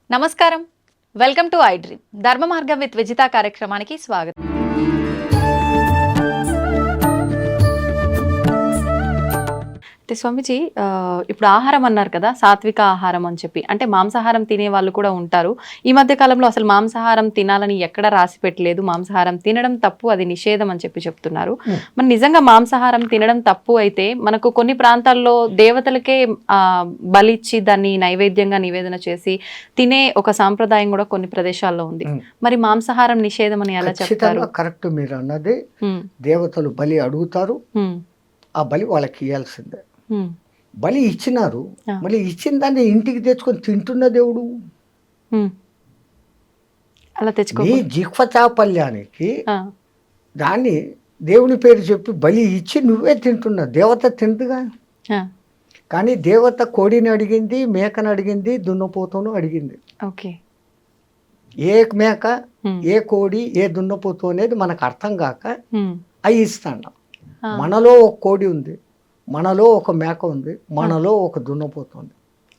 నమస్కారం, welcome to I dream. ధర్మ మార్గం విత్ విజిత కార్యక్రమానికి స్వాగతం. స్వామిజీ, ఇప్పుడు ఆహారం అన్నారు కదా, సాత్విక ఆహారం అని చెప్పి, అంటే మాంసాహారం తినే వాళ్ళు కూడా ఉంటారు. ఈ మధ్య కాలంలో అసలు మాంసాహారం తినాలని ఎక్కడ రాసి పెట్టలేదు. మాంసాహారం తినడం తప్పు, అది నిషేధం అని చెప్పి చెప్తున్నారు. మరి నిజంగా మాంసాహారం తినడం తప్పు అయితే మనకు కొన్ని ప్రాంతాల్లో దేవతలకే బలిచ్చి దాన్ని నైవేద్యంగా నివేదన చేసి తినే ఒక సాంప్రదాయం కూడా కొన్ని ప్రదేశాల్లో ఉంది. మరి మాంసాహారం నిషేధం అని ఎలా చెప్తారు? కరెక్ట్, మీరు అన్నది. దేవతలు బలి అడుగుతారు, ఆ బలి వాళ్ళకి ఇవ్వాల్సిందే. బలి ఇచ్చినారు, మళ్ళీ ఇచ్చిన దాన్ని ఇంటికి తెచ్చుకొని తింటున్న దేవుడు. అలా తెచ్చుకో, నీ జిహ్వ చాపల్యానికి దాన్ని దేవుని పేరు చెప్పి బలి ఇచ్చి నువ్వే తింటున్నా. దేవత తింటుగా. కానీ దేవత కోడిని అడిగింది, మేకను అడిగింది, దున్నపోతును అడిగింది. ఓకే, ఏ మేక, ఏ కోడి, ఏ దున్నపోతు అనేది మనకు అర్థం కాక అవి ఇస్తాను. మనలో ఒక కోడి ఉంది, మనలో ఒక మేక ఉంది, మనలో ఒక దున్నపోతుంది.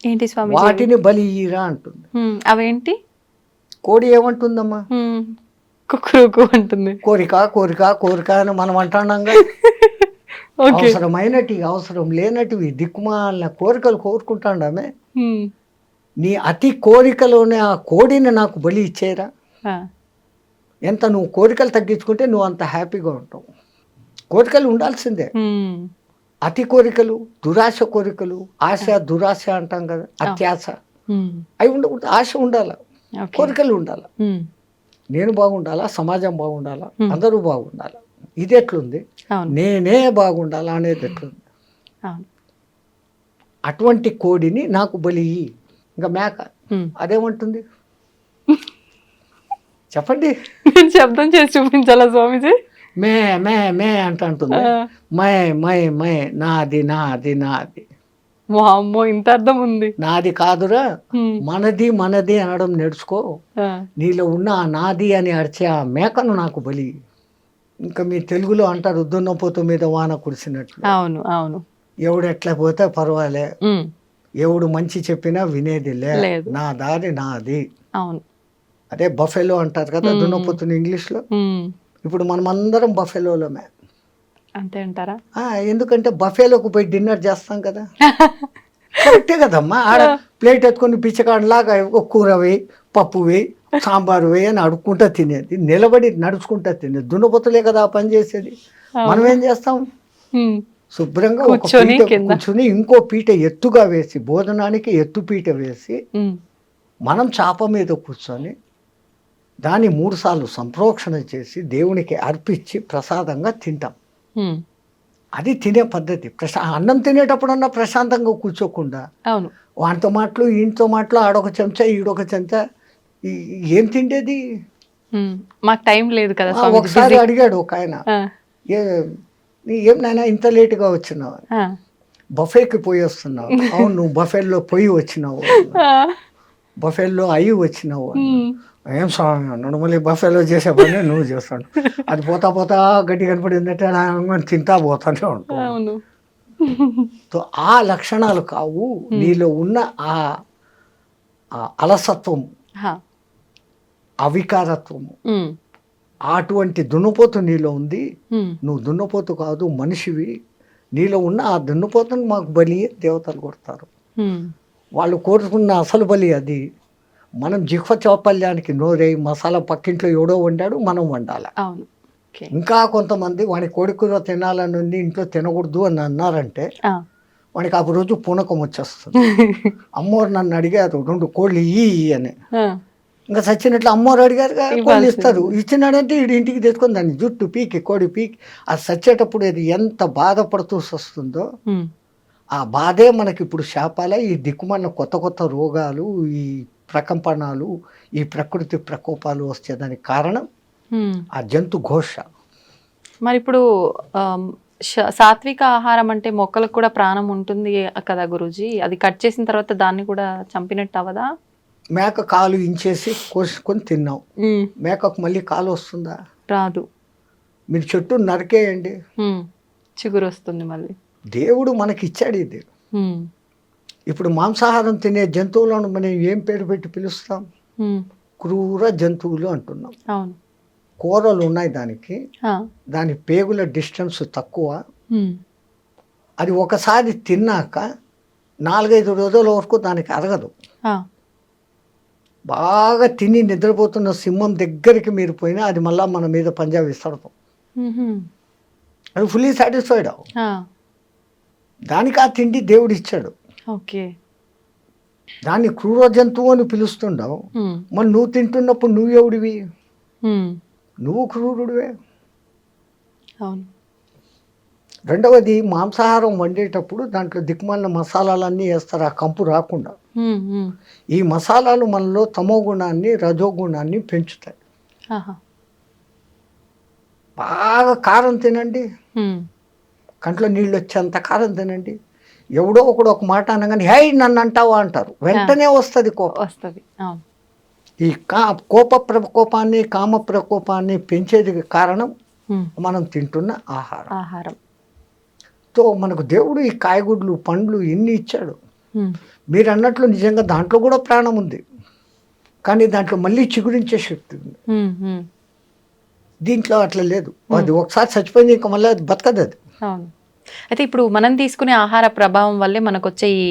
ఏంటి స్వామి, వాటిని బలి ఇయ్యరా అంటుంది. అవేంటి? కోడి ఏమంటుందమ్మా? కుక్కురుకు అంటుంది. కోరిక కోరిక కోరిక అని మనం అంటున్నాంగా. అవసరమైనటివి, అవసరం లేనటివి, దిక్కుమాలిన కోరికలు కోరుకుంటాండామే. నీ అతి కోరికలోనే ఆ కోడిని నాకు బలి ఇచ్చేరా. ఎంత నువ్వు కోరికలు తగ్గించుకుంటే నువ్వు అంత హ్యాపీగా ఉంటావు. కోరికలు ఉండాల్సిందే. అతి కోరికలు, దురాశ కోరికలు, ఆశ దురాశ అంటాం కదా, అత్యాశ, అవి ఉండకూడదు. ఆశ ఉండాల, కోరికలు ఉండాల. నేను బాగుండాలా, సమాజం బాగుండాలా, అందరూ బాగుండాలా. ఇది ఎట్లుంది, నేనే బాగుండాలా అనేది ఎట్లుంది. అటువంటి కోడిని నాకు బలి. ఇంకా మేక అదేమంటుంది చెప్పండి. శబ్దం చేసి చూపించాలా స్వామిజీ? మే మే మే అంటుంది. మై మై మై, నాది నాది నాది. అమ్మో, ఇంత అర్థం ఉంది. నాది కాదురా, మనది మనది అనడం నేర్చుకో. నీలో ఉన్న ఆ నాది అని అరిచే ఆ మేకను నాకు బలి. ఇంకా మీ తెలుగులో అంటారు, దున్నపోతు మీద వాన కురిసినట్లు. అవును అవును. ఎవడు ఎట్లా పోతే పర్వాలే, ఎవడు మంచి చెప్పినా వినేది లేదు, నా దారి నాది. అవును, అదే బఫెలో అంటారు కదా దున్నపోతుని ఇంగ్లీష్లో. ఇప్పుడు మనం అందరం బఫెలోలమే. అంతే అంటారా? ఎందుకంటే బఫేలోకి పోయి డిన్నర్ చేస్తాం కదా. కరెక్టే కదమ్మా. ఆడ ప్లేట్ ఎత్తుకొని పిచ్చకాడలాగా కూర వేయి, పప్పు వేయి, సాంబారు వేయి అని అడుక్కుంటా తినేది. నిలబడి నడుచుకుంటా తినేది. దున్నపోతులే కదా ఆ పని చేసేది. మనం ఏం చేస్తాం, శుభ్రంగా ఒక పీట కూర్చుని ఇంకో పీట ఎత్తుగా వేసి, భోజనానికి ఎత్తు పీట వేసి, మనం చాప మీద కూర్చొని దాన్ని 3 సార్లు సంప్రోక్షణ చేసి దేవునికి అర్పించి ప్రసాదంగా తింటాం. అది తినే పద్ధతి. అన్నం తినేటప్పుడన్నా ప్రశాంతంగా కూర్చోకుండా వాటితో మాటలు, ఇంటితో మాటలు, ఆడొక చెంచా ఈడొక చెంచా, ఏం తిండేది. మాకు టైం లేదు కదా. ఒకసారి అడిగాడు ఒక ఆయన, ఏం నాయనా ఇంత లేటుగా వచ్చినావు, బఫేకి పోయి వస్తున్నావు. అవును, నువ్వు బఫేల్లో పోయి వచ్చినావు, బఫేల్లో అయ్యి వచ్చినావు. ఏం స్వామి అన్నాడు. మళ్ళీ బఫేలో చేసే పని నువ్వు చేస్తాడు. అది పోతా పోతా గడ్డి కనపడిందంటే తింటా పోతానే ఉంటావు. సో ఆ లక్షణాలు కావు నీలో ఉన్న ఆ అలసత్వం, అవికారత్వము. అటువంటి దున్నపోతు నీలో ఉంది. నువ్వు దున్నపోతు కాదు, మనిషివి. నీలో ఉన్న ఆ దున్నపోతుని మాకు బలి దేవతలు కొడతారు. వాళ్ళు కోరుకున్న అసలు బలి అది. మనం జిహ్వ చాపల్యానికి నోరై మసాలా పక్కింట్లో ఎవడో వండాడు, మనం వండాలి. ఇంకా కొంతమంది వాడి కోడికూర తినాలని ఉంది, ఇంట్లో తినకూడదు అని అన్నారంటే వాడికి ఆ రోజు పూనకం వచ్చేస్తుంది. అమ్మోరు నన్ను అడిగారు 2 కోళ్ళు ఇయ్యి అని. ఇంకా చచ్చినట్లు అమ్మోరు అడిగారు, కోళ్ళు ఇస్తారు. ఇచ్చినాడంటే వీడి ఇంటికి తెచ్చుకొని దాన్ని జుట్టు పీకి, కోడి పీకి, అది చచ్చేటప్పుడు అది ఎంత బాధపడుతూ వస్తుందో ఆ బాధే మనకి ఇప్పుడు శాపాల. ఈ దిక్కుమన్న కొత్త కొత్త రోగాలు, ఈ ప్రకంపనాలు, ఈ ప్రకృతి ప్రకోపాలు వచ్చేదానికి కారణం ఆ జంతు ఘోష. మరి ఇప్పుడు సాత్విక ఆహారం అంటే మొక్కలకు కూడా ప్రాణం ఉంటుంది కదా గురూజీ, అది కట్ చేసిన తర్వాత దాన్ని కూడా చంపినట్టు అవదా? మేక కాలు ఇంచేసి కోసుకొని తిన్నాం, మేకకు మళ్ళీ కాలు వస్తుందా? రాదు. మీరు చెట్టు నరికేయండి, చిగురు వస్తుంది మళ్ళీ. దేవుడు మనకి ఇచ్చాడు ఇది. ఇప్పుడు మాంసాహారం తినే జంతువులను మనం ఏం పేరు పెట్టి పిలుస్తాం? క్రూర జంతువులు అంటున్నాం. అవును. కూరలు ఉన్నాయి దానికి, ఆ. దాని పేగుల డిస్టెన్స్ తక్కువ. ఉమ్. అది ఒకసారి తిన్నాక 4-5 రోజుల వరకు దానికి అరగదు. ఆ. బాగా తిని నిద్రపోతున్న సింహం దగ్గరికి మీరు పోయినా అది మళ్ళీ మన మీద పంజా విసరదు. అది ఫుల్లీ సాటిస్ఫైడ్. ఆ. దానికి ఆ తిండి దేవుడు ఇచ్చాడు. ఓకే. దాన్ని క్రూర జంతువు అని పిలుస్తుండవు. మరి నువ్వు తింటున్నప్పుడు నువ్వు ఎవడివి? నువ్వు క్రూరుడివే. అవును. రెండవది, మాంసాహారం వండేటప్పుడు దాంట్లో దిక్కుమాలిన మసాలాలన్నీ వేస్తారు ఆ కంపు రాకుండా. ఈ మసాలాలు మనలో తమో గుణాన్ని రజోగుణాన్ని పెంచుతాయి. బాగా కారం తినండి, కంట్లో నీళ్ళు వచ్చేంత కారం తినండి. ఎవడో ఒకడు ఒక మాట అనగానే హై నన్ను అంటావా అంటారు, వెంటనే వస్తుంది కోపం. వస్తుంది. ఈ కోప ప్రకోపాన్ని కామ ప్రకోపాన్ని పెంచేది కారణం మనం తింటున్న ఆహారం. తో మనకు దేవుడు ఈ కాయగూడ్లు పండ్లు ఎన్ని ఇచ్చాడు. మీరు అన్నట్లు నిజంగా దాంట్లో కూడా ప్రాణం ఉంది, కానీ దాంట్లో మళ్ళీ చిగురించే శక్తి ఉంది. దీంట్లో అట్లా లేదు. అది ఒకసారి చచ్చిపోయింది, ఇంకా మళ్ళీ అది బతకదు అది. అయితే ఇప్పుడు మనం తీసుకునే ఆహార ప్రభావం వల్లే మనకు వచ్చే ఈ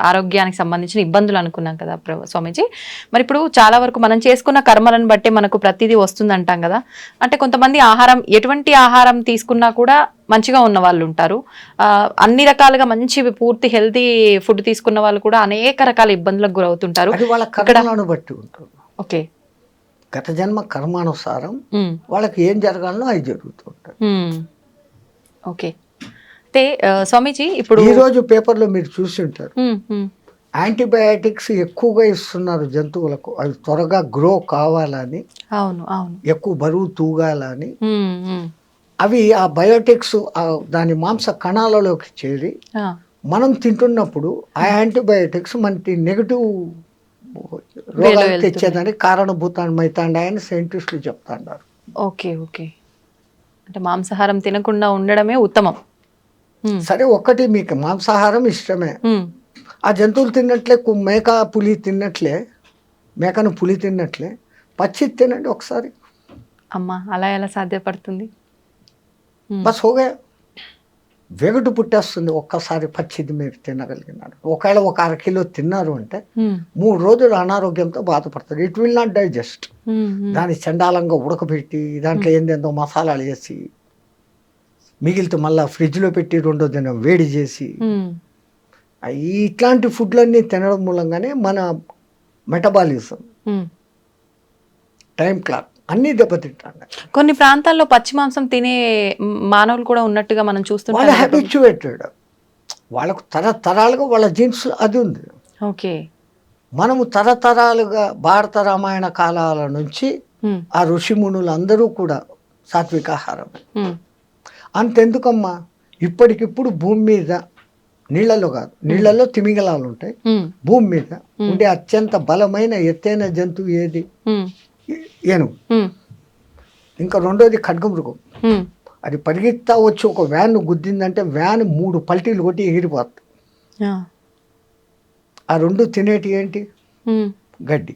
ఆరోగ్యానికి సంబంధించిన ఇబ్బందులు అనుకున్నాం కదా స్వామీజీ. మరి ఇప్పుడు చాలా వరకు మనం చేసుకున్న కర్మలను బట్టి మనకు ప్రతిదీ వస్తుంది అంటాం కదా. అంటే కొంతమంది ఎటువంటి ఆహారం తీసుకున్నా కూడా మంచిగా ఉన్న వాళ్ళు ఉంటారు, అన్ని రకాలుగా మంచి పూర్తి హెల్తీ ఫుడ్ తీసుకున్న వాళ్ళు కూడా అనేక రకాల ఇబ్బందులకు గురవుతుంటారు. వాళ్ళ కర్మలను బట్టి ఉంటుంది. ఓకే. గత జన్మ కర్మానుసారం వాళ్ళకి ఏం జరగాలనో అది జరుగుతూ ఉంటుంది. ఓకే. అయితే స్వామీజీ ఇప్పుడు ఈరోజు పేపర్లో మీరు చూసి ఉంటారు, యాంటీబయాటిక్స్ ఎక్కువగా ఇస్తున్నారు జంతువులకు, అవి త్వరగా గ్రో కావాలని, అవును అవును, ఎక్కువ బరువు తూగాలని. అవి ఆ బయోటిక్స్ దాని మాంస కణాలలోకి చేరి మనం తింటున్నప్పుడు ఆ యాంటీబయాటిక్స్ మనకి నెగటివ్ రోగాలు తెచ్చేదానికి కారణభూతమైతాండాయని సైంటిస్టులు చెప్తాండారు. Okay okay. అంటే మాంసాహారం తినకుండా ఉండడమే ఉత్తమం. సరే, ఒక్కటి మీకు మాంసాహారం ఇష్టమే, ఆ జంతువులు తిన్నట్లే మేక పులి తిన్నట్లే, మేకను పులి తిన్నట్లే పచ్చి తినండి ఒకసారి. అమ్మా, అలా ఎలా సాధ్యపడుతుంది? బస్ హోగా, వెగటు పుట్టేస్తుంది ఒక్కసారి పచ్చిది మీరు తినగలిగినారు. ఒకవేళ ఒక 1/2 కిలో తిన్నారు అంటే 3 రోజులు అనారోగ్యంతో బాధపడతారు. It will not digest. దాన్ని చండాలంగా ఉడకబెట్టి దాంట్లో ఏందేందో మసాలాలు వేసి మిగిలితే మళ్ళీ ఫ్రిడ్జ్లో పెట్టి 2వ దినం వేడి చేసి ఇట్లాంటి ఫుడ్లన్నీ తినడం మూలంగానే మన మెటబాలిజం, టైం క్లాక్ అన్నీ దెబ్బతింటాడు. కొన్ని ప్రాంతాల్లో పచ్చి మాంసం తినే మానవులు కూడా ఉన్నట్టుగా మనం చూస్తుంటాం. వాళ్ళు హ్యాబిచ్యువేటెడ్, వాళ్ళకు తరతరాలుగా వాళ్ళ జీన్స్ అది ఉంది. ఓకే. మనము తరతరాలుగా భారత రామాయణ కాలాల నుంచి ఆ ఋషిమునులు అందరూ కూడా సాత్వికాహారమే. అంతెందుకమ్మా, ఇప్పటికిప్పుడు భూమి మీద నీళ్లలో కాదు, నీళ్లలో తిమింగలాలు ఉంటాయి, భూమి మీద ఉండే అత్యంత బలమైన ఎత్తైన జంతువు ఏది? ఏనుగు. ఇంకా రెండోది ఖడ్గమృగం. అది పరిగెత్తా వచ్చి ఒక వ్యాన్ గుద్దిందంటే వ్యాన్ 3 పల్టీలు కొట్టి ఎగిరిపోతుంది. ఆ 2 తినేటి ఏంటి? గడ్డి.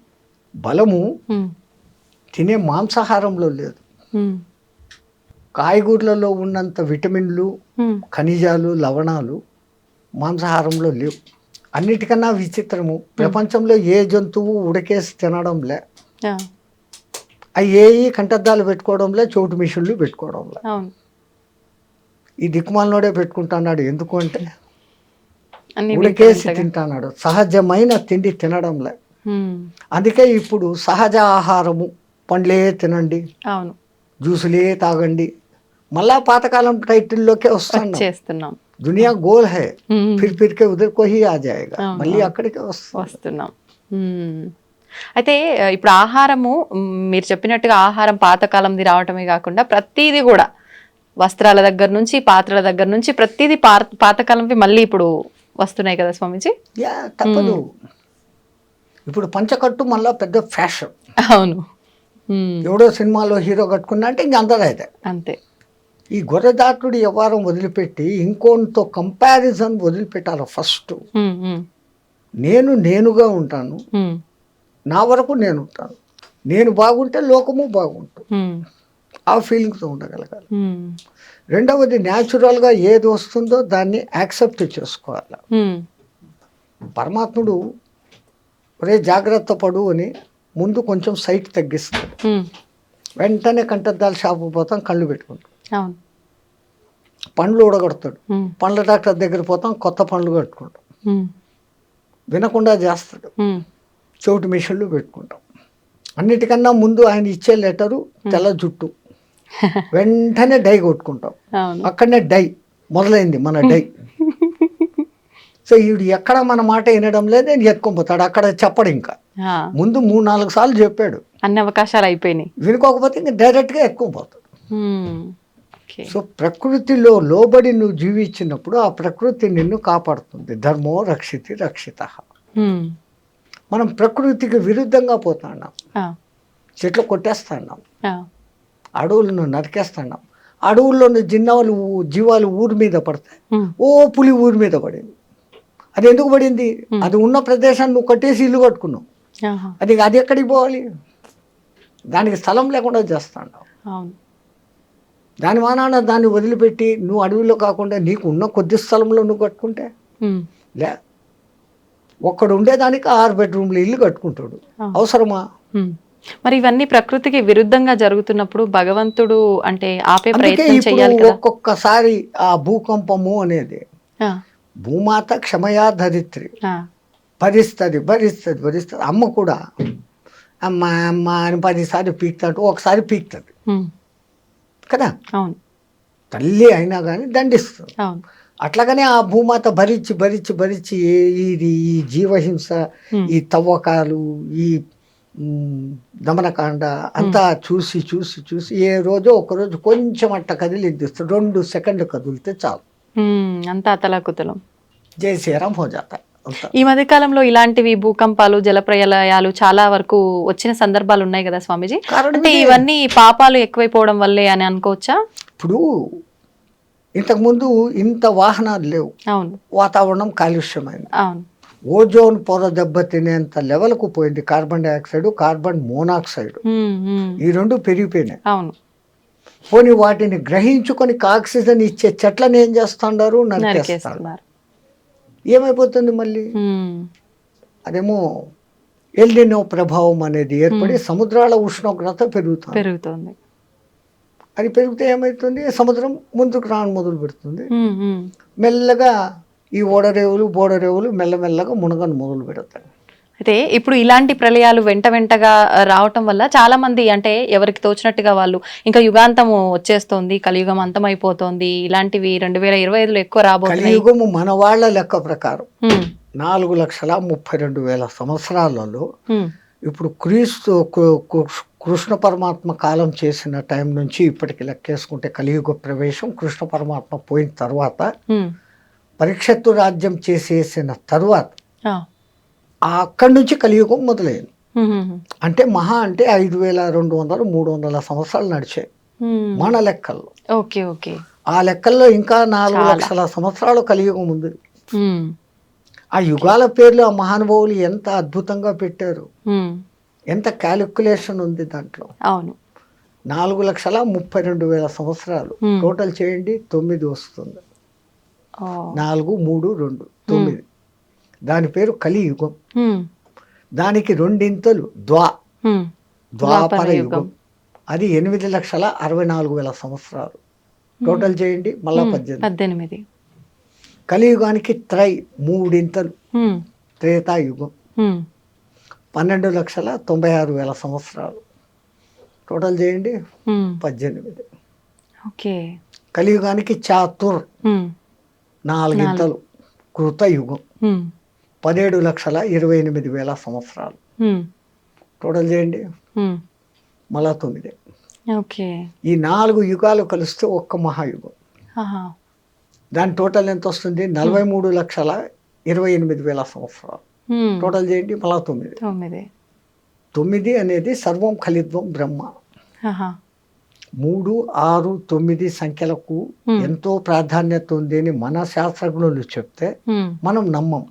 బలము తినే మాంసాహారంలో లేదు. కాయగూరలలో ఉన్నంత విటమిన్లు, ఖనిజాలు, లవణాలు మాంసాహారంలో లేవు. అన్నిటికన్నా విచిత్రము, ప్రపంచంలో ఏ జంతువు ఉడకేసి తినడంలే, అవి కంటద్దాలు పెట్టుకోవడంలే, చోటు మిషన్లు పెట్టుకోవడంలే. ఈ దిక్కుమాలనోడే పెట్టుకుంటున్నాడు. ఎందుకు అంటే ఉడకేసి తింటున్నాడు, సహజమైన తిండి తినడంలే. అందుకే ఇప్పుడు సహజ ఆహారము, పండ్లే తినండి, జ్యూసులే తాగండి, మళ్ళా పాతకాలం టైటిల్లోకే వస్తున్నాం. దునియా goal high, Phir K ఉదర్ co he ఆ జాయేగా, మళ్ళీ అక్కడికే వస్తున్నాం. అయితే ఇప్పుడు ఆహారము, మీరు చెప్పినట్టుగా ఆహారం పాతకాలంది రావటమే కాకుండా ప్రతిదీ కూడా వస్త్రాల దగ్గర నుంచి పాత్రల దగ్గర నుంచి ప్రతిదీ పాతకాలంవి మళ్ళీ ఇప్పుడు వస్తున్నాయి కదా స్వామీజీ. తప్పదు. ఇప్పుడు పంచకట్టు మళ్ళీ పెద్ద ఫ్యాషన్. అవును. ఎవడో సినిమాలో హీరో కట్టుకున్నా అంటే ఇంక అందరూ అయితే అంతే. ఈ గొర్రెదాటుడు వ్యవహారం వదిలిపెట్టి ఇంకోనితో కంపారిజన్ వదిలిపెట్టాలి ఫస్ట్. నేను నేనుగా ఉంటాను, నా వరకు నేను ఉంటాను, నేను బాగుంటే లోకము బాగుంటుంది, ఆ ఫీలింగ్తో ఉండగలగాలి. రెండవది న్యాచురల్గా ఏది వస్తుందో దాన్ని యాక్సెప్ట్ చేసుకోవాలి. పరమాత్ముడు ఒరే జాగ్రత్త పడు అని ముందు కొంచెం సైట్ తగ్గిస్తాడు, వెంటనే కంటద్దాలు షాపు పోతాం, కళ్ళు పెట్టుకుంటాం, పండ్లు ఊడగొడతాడు, పండ్ల డాక్టర్ దగ్గర పోతాం, కొత్త పండ్లు కట్టుకుంటాం, వినకుండా చేస్తాడు, చెవిటి మిషన్లు పెట్టుకుంటాం. అన్నిటికన్నా ముందు ఆయన ఇచ్చే లెటరు తెల్ల జుట్టు, వెంటనే డై కొట్టుకుంటాం, అక్కడనే డై మొదలైంది మన డై. సో వీడు ఎక్కడ మన మాట వినడం లేదు, నేను ఎత్తుకొని అక్కడ చెప్పడు, ఇంకా ముందు 3-4 సార్లు చెప్పాడు, అన్ని అవకాశాలు అయిపోయినాయి, వినుకోకపోతే ఇంకా డైరెక్ట్గా ఎత్తుకొని. సో ప్రకృతిలో లోబడి నువ్వు జీవించినప్పుడు ఆ ప్రకృతి నిన్ను కాపాడుతుంది. ధర్మో రక్షితి రక్షిత. మనం ప్రకృతికి విరుద్ధంగా పోతున్నాం, చెట్లు కొట్టేస్తున్నాం, అడవులను నరికేస్తున్నాం, అడవుల్లోని జీవాలు ఊరి మీద పడతాయి. ఓ పులి ఊరి మీద పడింది, అది ఎందుకు పడింది? అది ఉన్న ప్రదేశాన్ని నువ్వు కట్టేసి ఇల్లు కట్టుకున్నావు, అది ఎక్కడికి పోవాలి? దానికి స్థలం లేకుండా చేస్తున్నావు. దాని మానాన దాన్ని వదిలిపెట్టి నువ్వు అడవిలో కాకుండా నీకు ఉన్న కొద్ది స్థలంలో నువ్వు కట్టుకుంటే లే, ఒక్కడు ఉండేదానికి 6 బెడ్రూమ్లు ఇల్లు కట్టుకుంటాడు, అవసరమా? మరి ఇవన్నీ ప్రకృతికి విరుద్ధంగా జరుగుతున్నప్పుడు భగవంతుడు అంటే ఆపే ప్రయత్నం చేయాలి కదా. ఒక్కొక్కసారి ఆ భూకంపము అనేది భూమాత క్షమయా ధరిత్రి, భరిస్తుంది భరిస్తుంది భరిస్తుంది. అమ్మ కూడా అమ్మ అమ్మ అని 10 సార్లు పీక్తాడు, ఒకసారి పీక్తుంది కదా. అవును, తల్లి అయినా కానీ దండిస్తుంది. అట్లాగనే ఆ భూమాత భరించి భరించి భరించి ఈ జీవహింస, ఈ తవ్వకాలు, ఈ దమనకాండ అంతా చూసి చూసి చూసి ఏ రోజో ఒకరోజు కొంచెం అట్ట కదిలిద్దిస్తాడు, 2 సెకండ్లు కదిలితే చాలు, అంతా అతలాకుతలం, జై శ్రీరామ్ హో జాతా. ఈ మధ్య కాలంలో ఇలాంటివి భూకంపాలు, జలప్రలయాలు చాలా వరకు వచ్చిన సందర్భాలు ఉన్నాయి కదా స్వామీజీ. అంటే ఇవన్నీ పాపాలు ఎక్కువైపోవడం వల్లే అని అనుకోవచ్చా? ఇప్పుడు ఇంతకుముందు ఇంత వాహనాలు లేవు, అవును, వాతావరణం కాలుష్యమైంది, అవును, ఓజోన్ పొర దెబ్బతినేంత లెవెల్కు పోయింది. కార్బన్ డైఆక్సైడ్, కార్బన్ మోనాక్సైడ్, ఈ 2 పెరిగిపోయినాయి. అవును, పోనీ వాటిని గ్రహించుకొని ఆక్సిజన్ ఇచ్చే చెట్లను ఏం చేస్తున్నారు? నరికేస్తున్నారు. ఏమైపోతుంది మళ్ళీ? అదేమో ఎల్నినో ప్రభావం అనేది ఏర్పడి సముద్రాల ఉష్ణోగ్రత పెరుగుతుంది. అది పెరిగితే ఏమవుతుంది? సముద్రం ముందుకు రాను మొదలు పెడుతుంది, మెల్లగా ఈ ఓడరేవులు బోడరేవులు మెల్లమెల్లగా మునగను మొదలు పెడతాయి. అయితే ఇప్పుడు ఇలాంటి ప్రళయాలు వెంటగా రావటం వల్ల చాలా మంది అంటే ఎవరికి తోచినట్టుగా వాళ్ళు ఇంకా యుగాంతము వచ్చేస్తోంది, కలియుగం అంతమైపోతోంది, ఇలాంటివి 2025లో ఎక్కువ రాబోతుంది. కలియుగము మన వాళ్ళ లెక్క ప్రకారం 4,32,000 సంవత్సరాలలో ఇప్పుడు కృష్ణ పరమాత్మ కాలం చేసిన టైం నుంచి ఇప్పటికి లెక్కేసుకుంటే కలియుగ ప్రవేశం కృష్ణ పరమాత్మ పోయిన తర్వాత, పరీక్షత్తు రాజ్యం చేసేసిన తర్వాత అక్కడి నుంచి కలియుగం మొదలైంది. అంటే మహా అంటే 5,200-300 సంవత్సరాలు నడిచాయి మన లెక్కల్లో. ఓకే ఓకే, ఆ లెక్కల్లో ఇంకా 4,00,000 సంవత్సరాలు కలియుగం ఉంది. ఆ యుగాల పేర్లు ఆ మహానుభావులు ఎంత అద్భుతంగా పెట్టారు, ఎంత క్యాలిక్యులేషన్ ఉంది దాంట్లో. అవును, 4,32,000 సంవత్సరాలు టోటల్ చేయండి, 9 వస్తుంది. 4, 3, 2, 9. దాని పేరు కలియుగం. దానికి 2 ద్వాపర యుగం, అది 8,64,000 సంవత్సరాలు టోటల్ చేయండి, మళ్ళా 18. కలియుగానికి 3 త్రేతాయుగం, 12,96,000 సంవత్సరాలు టోటల్ చేయండి, 18. ఓకే. కలియుగానికి 4 కృతయుగం, 17,28,000 సంవత్సరాలు టోటల్ చేయండి, మళ్ళా 9. ఓకే. ఈ 4 యుగాలు కలిస్తే ఒక్క మహాయుగం. దాని టోటల్ ఎంత వస్తుంది? 43,28,000 సంవత్సరాలు టోటల్ చేయండి, మళ్ళా 9. 9 అనేది సర్వం ఖలిత్వం బ్రహ్మ. 3, 6, 9 సంఖ్యలకు ఎంతో ప్రాధాన్యత ఉంది అని మన శాస్త్రజ్ఞులు చెప్తే మనం నమ్మం.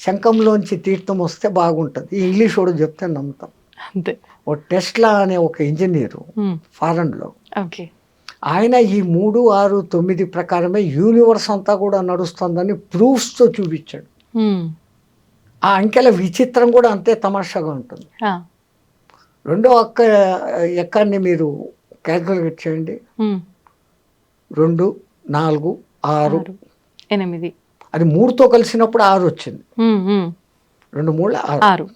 శంఖంలోంచి తీర్థం వస్తే బాగుంటుంది, ఇంగ్లీష్ వాడు చెప్తే నమ్ముతాం. అంతే. ఓ టెస్లా అనే ఒక ఇంజనీరు ఫారెన్లో, ఓకే, ఆయన ఈ 3, 6, 9 ప్రకారమే యూనివర్స్ అంతా కూడా నడుస్తుందని ప్రూఫ్స్తో చూపించాడు. ఆ అంకెల విచిత్రం కూడా అంతే తమాషాగా ఉంటుంది. రెండో ఎక్కాన్ని మీరు క్యాల్కులేట్ చేయండి. 2, 4, 6, 8. అది 3తో కలిసినప్పుడు 6 వచ్చింది. 2, 3, 6,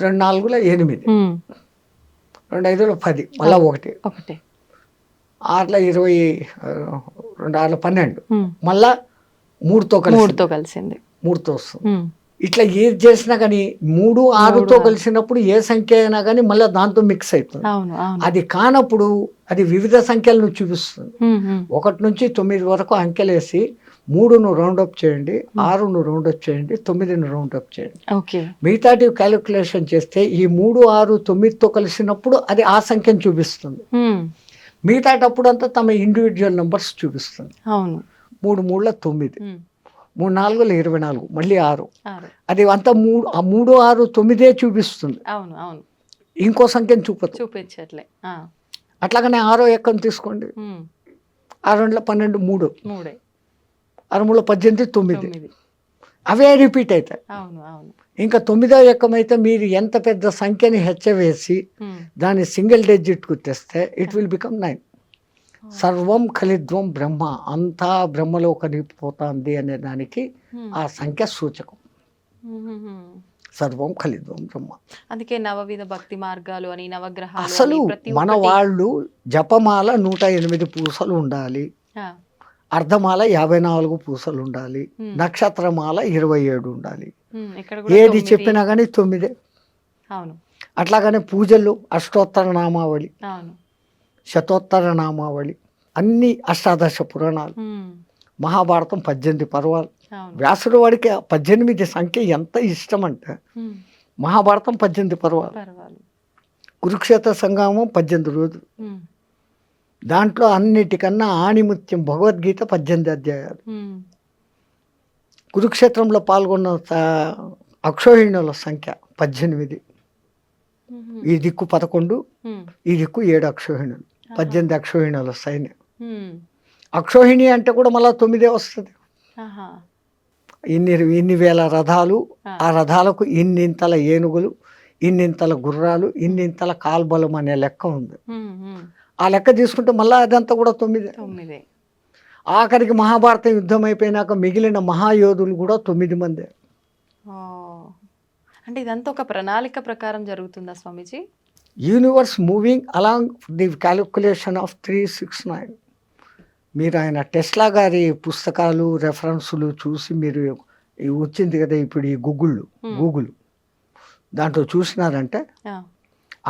2, 4, 8, 2, 5, 10, మళ్ళా 1, 6, 20, 2, 6, 12, మళ్ళా 3తో కలిసింది, 3తో వస్తుంది. ఇట్లా ఏది చేసినా కానీ 3, 6తో కలిసినప్పుడు ఏ సంఖ్య అయినా కానీ మళ్ళీ దాంతో మిక్స్ అవుతుంది. అది కానప్పుడు అది వివిధ సంఖ్యలను చూపిస్తుంది. 1 నుంచి 9 వరకు అంకెలేసి 3ను రౌండప్ చేయండి, 6ను రౌండప్ చేయండి, 9ను రౌండప్ చేయండి. మిగతాటి క్యాలిక్యులేషన్ చేస్తే ఈ 3, 6, 9తో కలిసినప్పుడు అది ఆ సంఖ్యను చూపిస్తుంది. మిగతాటప్పుడు అంతా తమ ఇండివిజువల్ నెంబర్స్ చూపిస్తుంది. 3, 3, 9, 3, 4, 24, మళ్ళీ 6, అది అంతా 3, 6, 9 చూపిస్తుంది. ఇంకో సంఖ్యను చూపించట్లే. అట్లాగనే 6వ ఎక్కం తీసుకోండి, 6, 2, 12, 3, 6, 3, 18, 9, అవే రిపీట్ అవుతాయి. ఇంకా 9వ ఎక్కం అయితే మీరు ఎంత పెద్ద సంఖ్యని హెచ్చవేసి దాన్ని సింగిల్ డిజిట్కు తెస్తే ఇట్ విల్ బికమ్ 9. సర్వం ఖలిద్వం బ్రహ్మ, అంతా బ్రహ్మలో కలిగిపోతుంది అనే దానికి ఆ సంఖ్య సూచకం. సర్వం ఖలిద్వం బ్రహ్మ. అందుకే నవవిధ భక్తి మార్గాలు అని, నవగ్రహాలు. అసలు మన వాళ్ళు జపమాల 108 పూసలు ఉండాలి, అర్ధమాల 54 పూసలు ఉండాలి, నక్షత్రమాల 27 ఉండాలి. ఏది చెప్పినా కానీ 9. అట్లాగనే పూజలు అష్టోత్తర నామావళి, శతోత్తర నామావళి, అన్ని అష్టాదశ పురాణాలు, మహాభారతం 18 పర్వాలు. వ్యాసుడు వాడికి 18 సంఖ్య ఎంత ఇష్టం అంటే మహాభారతం 18 పర్వాలు, కురుక్షేత్ర సంగ్రామం 18 రోజులు, దాంట్లో అన్నిటికన్నా ఆణిముత్యం భగవద్గీత 18 అధ్యాయాలు. కురుక్షేత్రంలో పాల్గొన్న అక్షోహిణుల సంఖ్య 18, ఈ దిక్కు 11, ఈ దిక్కు 7 అక్షోహిణులు, 18 అక్షోహిణుల సైన్యం. అక్షోహిణి అంటే కూడా మళ్ళీ 9 వస్తుంది. ఇన్ని వేల రథాలు, ఆ రథాలకు ఇన్నింతల ఏనుగులు, ఇన్నింతల గుర్రాలు, ఇన్నింతల కాల్బలం అనే లెక్క ఉంది. ఆ లెక్క తీసుకుంటే మళ్ళీ అదంతా కూడా 9. ఆఖరికి మహాభారత యుద్ధం అయిపోయినాక మిగిలిన మహాయోధులు కూడా 9 మందే. అంటే ఇదంతా ఒక ప్రణాళిక ప్రకారం జరుగుతుందా స్వామీజీ? Universe moving along the calculation of 369. మీరు ఆయన టెస్లా గారి పుస్తకాలు రెఫరెన్సులు చూసి మీరు వచ్చింది కదా ఇప్పుడు ఈ గూగుల్ దాంట్లో చూసినారంటే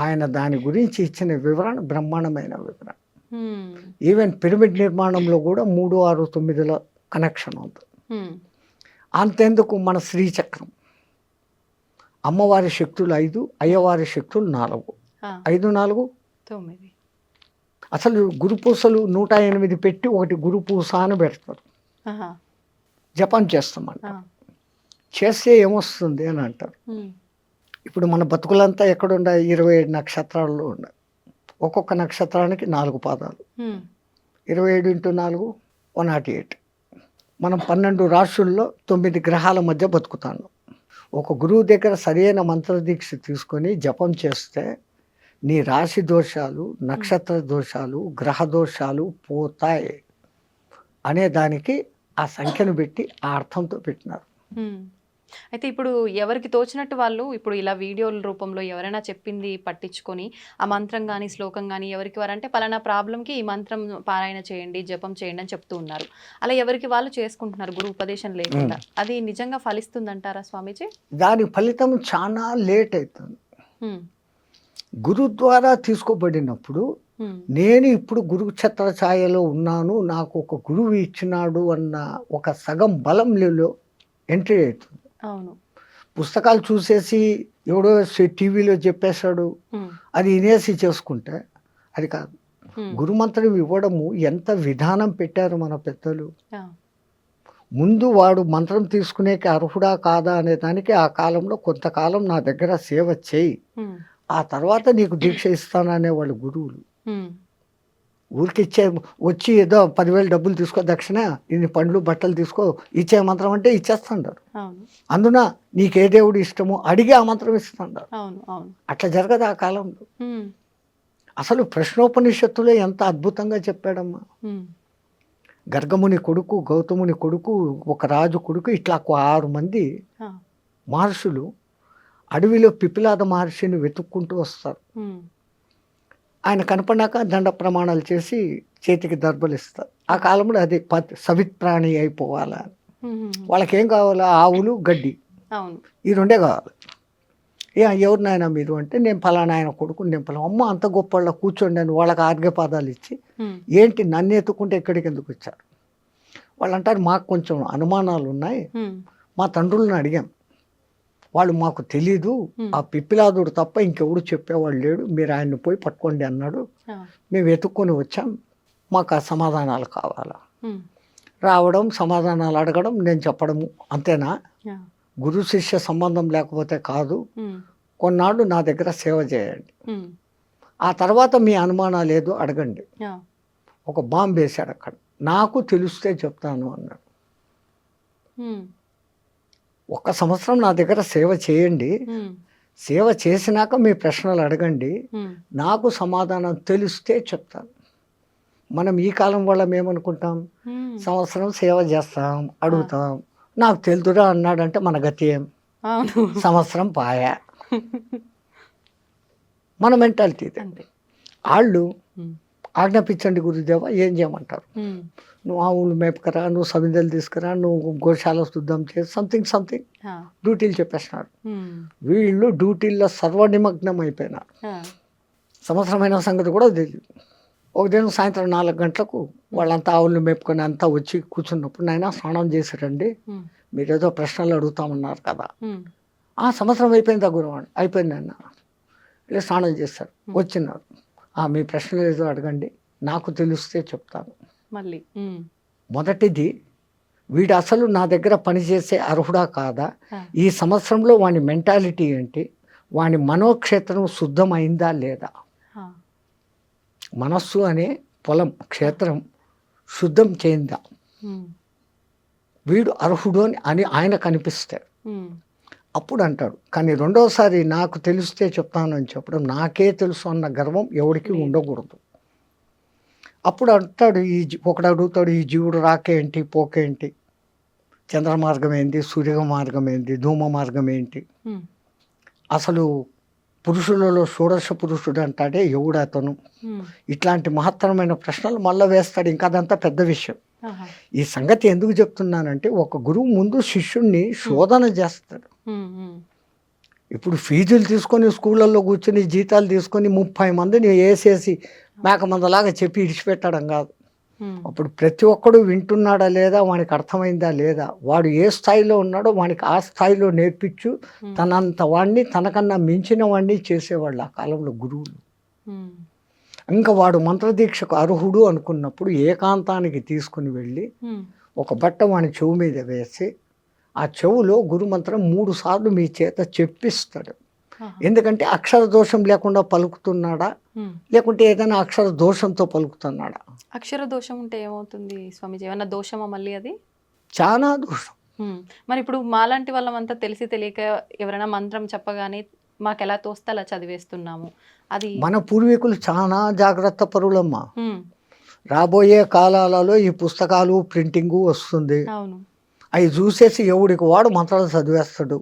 ఆయన దాని గురించి ఇచ్చిన వివరణ బ్రహ్మాండమైన వివరణ. ఈవెన్ పిరమిడ్ నిర్మాణంలో కూడా 3, 6, 9 కనెక్షన్ ఉంది. అంతెందుకు మన శ్రీచక్రం, అమ్మవారి శక్తులు 5, అయ్యవారి శక్తులు 4, 5, 4, 9. అసలు గురుపూసలు 108 పెట్టి ఒకటి గురుపూస అని పెడతారు, జపం చేస్తామంట. చేస్తే ఏమొస్తుంది అని అంటారు. ఇప్పుడు మన బతుకులంతా ఎక్కడుండాయి? 27 నక్షత్రాల్లో ఉన్నాయి. ఒక్కొక్క నక్షత్రానికి 4 పాదాలు, 27 × 4 108. మనం 12 రాశుల్లో 9 గ్రహాల మధ్య బతుకుతాను. ఒక గురువు దగ్గర సరైన మంత్రదీక్ష తీసుకొని జపం చేస్తే నీ రాశి దోషాలు, నక్షత్ర దోషాలు, గ్రహ దోషాలు పోతాయి అనే దానికి ఆ సంఖ్యను పెట్టి ఆ అర్థంతో పెట్టినారు. అయితే ఇప్పుడు ఎవరికి తోచినట్టు వాళ్ళు ఇప్పుడు ఇలా వీడియోల రూపంలో ఎవరైనా చెప్పింది పట్టించుకొని ఆ మంత్రం కానీ శ్లోకం కానీ ఎవరికి వారంటే పలానా ప్రాబ్లంకి ఈ మంత్రం పారాయణ చేయండి, జపం చేయండి అని చెప్తూ ఉన్నారు. అలా ఎవరికి వాళ్ళు చేసుకుంటున్నారు గురు ఉపదేశం లేకుండా. అది నిజంగా ఫలిస్తుందంటారా స్వామీజీ? దాని ఫలితం చాలా లేట్ అవుతుంది. గురు ద్వారా తీసుకోబడినప్పుడు నేను ఇప్పుడు గురు ఛత్ర ఛాయలో ఉన్నాను, నాకు ఒక గురువు ఇచ్చినాడు అన్న ఒక సగం బలంలో ఎంట్రీ అవుతుంది. పుస్తకాలు చూసేసి ఎవడో టీవీలో చెప్పేశాడు అది వినేసి చేసుకుంటే అది కాదు. గురుమంత్రం ఇవ్వడము ఎంత విధానం పెట్టారు మన పెద్దలు. ముందు వాడు మంత్రం తీసుకునేకి అర్హుడా కాదా అనే దానికి ఆ కాలంలో కొంతకాలం నా దగ్గర సేవ చేయి, ఆ తర్వాత నీకు దీక్ష ఇస్తాననే వాళ్ళు గురువులు. ఊరికి ఇచ్చే వచ్చి ఏదో 10,000 డబ్బులు తీసుకో దక్షిణ, ఇన్ని పండ్లు బట్టలు తీసుకో, ఇచ్చే మంత్రం అంటే ఇచ్చేస్తుంటారు. అందున నీకే దేవుడు ఇష్టమో అడిగి ఆ మంత్రం ఇస్తుంటారు. అట్లా జరగదు ఆ కాలంలో. అసలు ప్రశ్నోపనిషత్తులో ఎంత అద్భుతంగా చెప్పాడమ్మా. గర్గముని కొడుకు, గౌతముని కొడుకు, ఒక రాజు కొడుకు, ఇట్లా 6 మంది మహర్షులు అడవిలో పిపిలాద మహర్షిని వెతుక్కుంటూ వస్తారు. ఆయన కనపడినాక దండ ప్రమాణాలు చేసి చేతికి దర్బలు ఇస్తారు. ఆ కాలంలో అది సవిత్ప్రాణి అయిపోవాలని. వాళ్ళకేం కావాలా? ఆవులు, గడ్డి, ఈ 2 కావాలి. ఎవరినైనా మీరు అంటే, నేను ఫలానా ఆయన కొడుకు, నేను ఫలానా. అమ్మ అంత గొప్ప కూర్చోండి అని వాళ్ళకి ఆర్ఘ్యపాదాలు ఇచ్చి, ఏంటి నన్ను ఎత్తుకుంటే ఎక్కడికి ఎందుకు వచ్చారు? వాళ్ళు అంటారు, మాకు కొంచెం అనుమానాలు ఉన్నాయి, మా తండ్రులను అడిగాం, వాళ్ళు మాకు తెలీదు, ఆ పిప్పిలాదుడు తప్ప ఇంకెవడు చెప్పేవాళ్ళు లేడు, మీరు ఆయన్ని పోయి పట్టుకోండి అన్నాడు, మేము వెతుక్కొని వచ్చాం, మాకు ఆ సమాధానాలు కావాలా. రావడం, సమాధానాలు అడగడం, నేను చెప్పడము, అంతేనా? గురు శిష్య సంబంధం లేకపోతే కాదు. కొన్నాళ్ళు నా దగ్గర సేవ చేయండి, ఆ తర్వాత మీ అనుమానాలు ఏదో అడగండి. ఒక బాంబు వేశాడు అక్కడ, నాకు తెలిస్తే చెప్తాను అన్నాడు. 1 సంవత్సరం నా దగ్గర సేవ చేయండి, సేవ చేసినాక మీ ప్రశ్నలు అడగండి, నాకు సమాధానం తెలిస్తే చెప్తాను. మనం ఈ కాలం వాళ్ళం ఏమనుకుంటాం? సంవత్సరం సేవ చేస్తాం, అడుగుతాం, నాకు తెలుదురా అన్నాడంటే మన గతి ఏం? సంవత్సరం పాయా. మన మెంటాలిటీ ఇదే. వాళ్ళు ఆజ్ఞాపించండి గురుదేవ, ఏం చేయమంటారు? నువ్వు ఆవులు మేపకరా, నువ్వు సమిధలు తీసుకురా, నువ్వు గోశాల శుద్ధం చేసి సంథింగ్ డ్యూటీలు చెప్పేస్తున్నారు. వీళ్ళు డ్యూటీల్లో సర్వనిమగ్నం అయిపోయినారు. సంవత్సరమైన సంగతి కూడా తెలియదు. ఒక దినం సాయంత్రం 4 గంటలకు వాళ్ళంతా ఆవులు మేపుకొని అంతా వచ్చి కూర్చున్నప్పుడు, నాయన స్నానం చేసి రండి, మీరేదో ప్రశ్నలు అడుగుతామన్నారు కదా. ఆ సంవత్సరం అయిపోయిందా గురువాడు? అయిపోయింది అన్న. ఇలా స్నానం చేస్తారు, వచ్చినారు, మీ ప్రశ్నలు ఏదో అడగండి, నాకు తెలిస్తే చెప్తాను. మళ్ళీ మొదటిది, వీడు అసలు నా దగ్గర పనిచేసే అర్హుడా కాదా, ఈ సంవత్సరంలో వాని మెంటాలిటీ ఏంటి, వాని మనోక్షేత్రం శుద్ధమైందా లేదా. మనస్సు అనే పొలం, క్షేత్రం శుద్ధం చేయిందా, వీడు అర్హుడు అని ఆయన కనిపిస్తాడు. అప్పుడు అంటాడు. కానీ రెండోసారి నాకు తెలిస్తే చెప్తాను అని చెప్పడం, నాకే తెలుసు అన్న గర్వం ఎవరికి ఉండకూడదు. అప్పుడు అంటాడు, ఒకడు అడుగుతాడు, ఈ జీవుడు రాకేంటి, పోకేంటి, చంద్ర మార్గం ఏంటి, సూర్య మార్గం ఏంటి, ధూమ మార్గం ఏంటి, అసలు పురుషులలో షోడశ పురుషుడు అంటాడే ఎవడు అతను, ఇట్లాంటి మహత్తరమైన ప్రశ్నలు మళ్ళీ వేస్తాడు. ఇంకా అదంతా పెద్ద విషయం. ఈ సంగతి ఎందుకు చెప్తున్నానంటే, ఒక గురువు ముందు శిష్యుణ్ణి శోధన చేస్తాడు. ఇప్పుడు ఫీజులు తీసుకొని స్కూళ్ళల్లో కూర్చొని జీతాలు తీసుకొని 30 మందిని వేసేసి మేకమందలాగా చెప్పి ఇడిచిపెట్టడం కాదు. అప్పుడు ప్రతి ఒక్కడు వింటున్నాడా లేదా, వానికి అర్థమైందా లేదా, వాడు ఏ స్థాయిలో ఉన్నాడో వానికి ఆ స్థాయిలో నేర్పించు, తనంత వాడిని తనకన్నా మించిన వాడిని చేసేవాళ్ళు ఆ కాలంలో గురువులు. ఇంకా వాడు మంత్రదీక్షకు అర్హుడు అనుకున్నప్పుడు ఏకాంతానికి తీసుకుని వెళ్ళి ఒక బట్ట వాని చెవు మీద వేసి, ఆ చెవులో గురుమంత్రం 3 సార్లు మీ చేత చెప్పిస్తాడు. ఎందుకంటే అక్షర దోషం లేకుండా పలుకుతున్నాడా, లేకుంటే ఏదైనా అక్షర దోషంతో పలుకుతున్నాడా. అక్షర దోషం ఉంటే ఏమవుతుంది స్వామీజీ? ఏమన్నా దోషమా మళ్ళీ? అది చాలా దోషం. మరి ఇప్పుడు మాలాంటి వాళ్ళమంతా తెలిసి తెలియక ఎవరైనా మంత్రం చెప్పగానే మాకు ఎలా తోస్తే అలా చదివేస్తున్నాము. అది మన పూర్వీకులు చాలా జాగ్రత్త పరులమ్మా. రాబోయే కాలాలలో ఈ పుస్తకాలు ప్రింటింగు వస్తుంది, అవి చూసేసి ఎవడికి వాడు మంత్రాలు చదివేస్తాడు.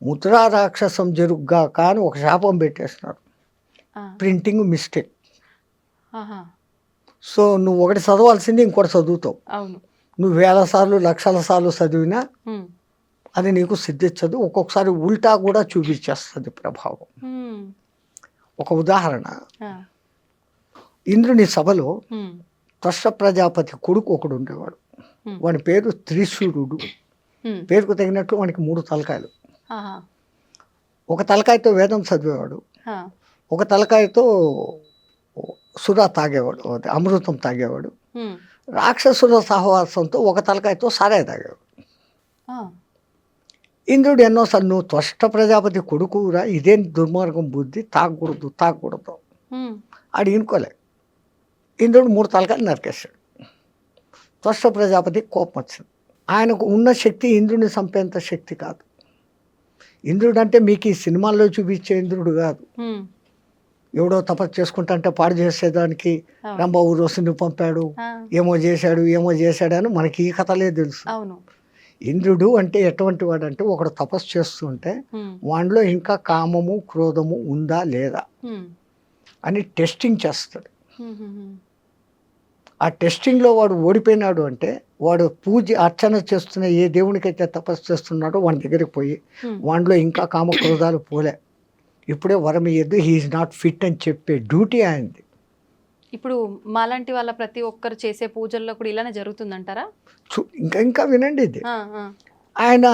ముద్రా రాక్షసం జరుగుగా కానీ ఒక శాపం పెట్టేస్తున్నారు, ప్రింటింగ్ మిస్టేక్. సో నువ్వు ఒకటి చదవాల్సింది ఇంకోటి చదువుతావు. నువ్వు 1000 సార్లు 1,00,000 సార్లు చదివినా అది నీకు సిద్ధించదు. ఒక్కొక్కసారి ఉల్టా కూడా చూపించేస్తుంది ప్రభావం. ఒక ఉదాహరణ, ఇంద్రుని సభలో త్వష్ట ప్రజాపతి కొడుకు ఒకడు ఉండేవాడు. వాడి పేరు త్రిశూరుడు. పేరుకు తగినట్టు వానికి 3 తలకాయలు. ఒక తలకాయతో వేదం చదివేవాడు, ఒక తలకాయతో సురా తాగేవాడు, అమృతం తాగేవాడు. హ్మ్. రాక్షసుల సహవాసంతో ఒక తలకాయతో సారాయి తాగేవాడు. ఆ! ఇంద్రుడు ఎన్నోసార్లు నువ్వు త్వష్ట ప్రజాపతి కొడుకురా, ఇదేం దుర్మార్గం బుద్ధి, తాగకూడదు తాగకూడదు. హ్మ్. ఆడు ఇనుకోలే. ఇంద్రుడు 3 తలకాయలు నరికేశాడు. త్వష్ట ప్రజాపతికి కోపం వచ్చింది. ఆయనకు ఉన్న శక్తి ఇంద్రుడిని చంపేంత శక్తి కాదు. ఇంద్రుడు అంటే మీకు ఈ సినిమాల్లో చూపించే ఇంద్రుడు కాదు. హ్మ్. ఎవడో తపస్సు చేసుకుంటా పాడు చేసేదానికి అవును. రంభ ఊర్వశిని పంపాడు, ఆ! ఏమో చేశాడు అని మనకి ఈ కథలే తెలుసు. అవును. ఇంద్రుడు అంటే ఎటువంటి వాడు అంటే, ఒకడు తపస్సు చేస్తుంటే హ్మ్. వాడిలో ఇంకా కామము క్రోధము ఉందా లేదా హ్మ్. అని టెస్టింగ్ చేస్తాడు. హుహుహు. ఆ టెస్టింగ్లో వాడు ఓడిపోయినాడు అంటే, వాడు పూజ అర్చన చేస్తున్న ఏ దేవునికైతే తపస్సు చేస్తున్నాడో వాడి దగ్గరికి పోయి హ్మ్. వాడిలో ఇంకా కామ క్రోధాలు పోలే, ఇప్పుడే వరం ఇయ్యద్దు, హీఈస్ నాట్ ఫిట్ అని చెప్పే డ్యూటీ ఆయనది. ఇప్పుడు మాలాంటి వాళ్ళ ప్రతి ఒక్కరు చేసే పూజల్లో కూడా ఇలానే జరుగుతుందంటారా? ఇంకా వినండి ఇది. ఆ! ఆ! ఆయన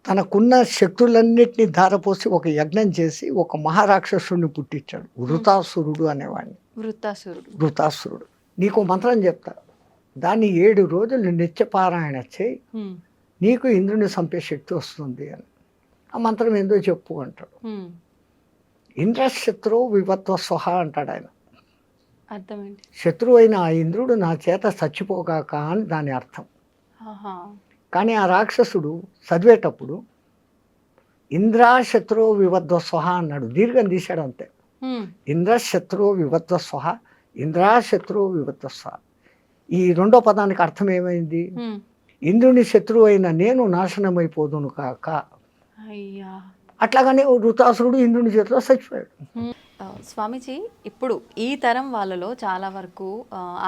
తనకున్న శక్తులన్నిటినీ ధారపోసి ఒక యజ్ఞం చేసి ఒక మహారాక్షసుడిని పుట్టించాడు, వృతాసురుడు అనేవాడిని. వృత్తాసురుడు. వృతాసురుడు. నీకు మంత్రం చెప్తా, దాన్ని 7 రోజులు నిత్యపారాయణ చేయి, హ్మ్. నీకు ఇంద్రుని చంపే శక్తి వస్తుంది అని. ఆ మంత్రం ఏందో చెప్పు అంటాడు. హ్మ్. ఇంద్రశత్రు వివత్వ స్వహ అంటాడు ఆయన. అర్థం ఏంటి? శత్రువు అయిన ఆ ఇంద్రుడు నా చేత చచ్చిపోగాక అని దాని అర్థం. ఆహా! కానీ ఆ రాక్షసుడు చదివేటప్పుడు ఇంద్రాశత్రు వివద్వ స్వహ అన్నాడు, దీర్ఘం తీశాడు అంతే. హ్మ్. ఇంద్రశత్రు వివద్వ స్వహ, ఇంద్రాశత్రు వివద్వ స్వహ. ఈ రెండో పదానికి అర్థం ఏమైంది? హ్మ్. ఇంద్రుని శత్రువు అయిన నేను నాశనమైపోదును కాక. అయ్యా! అట్లాగనే వృతాసురుడు ఇంద్రుని చేతిలో చచ్చిపోయాడు. స్వామీజీ, ఇప్పుడు ఈ తరం వాళ్ళలో చాలా వరకు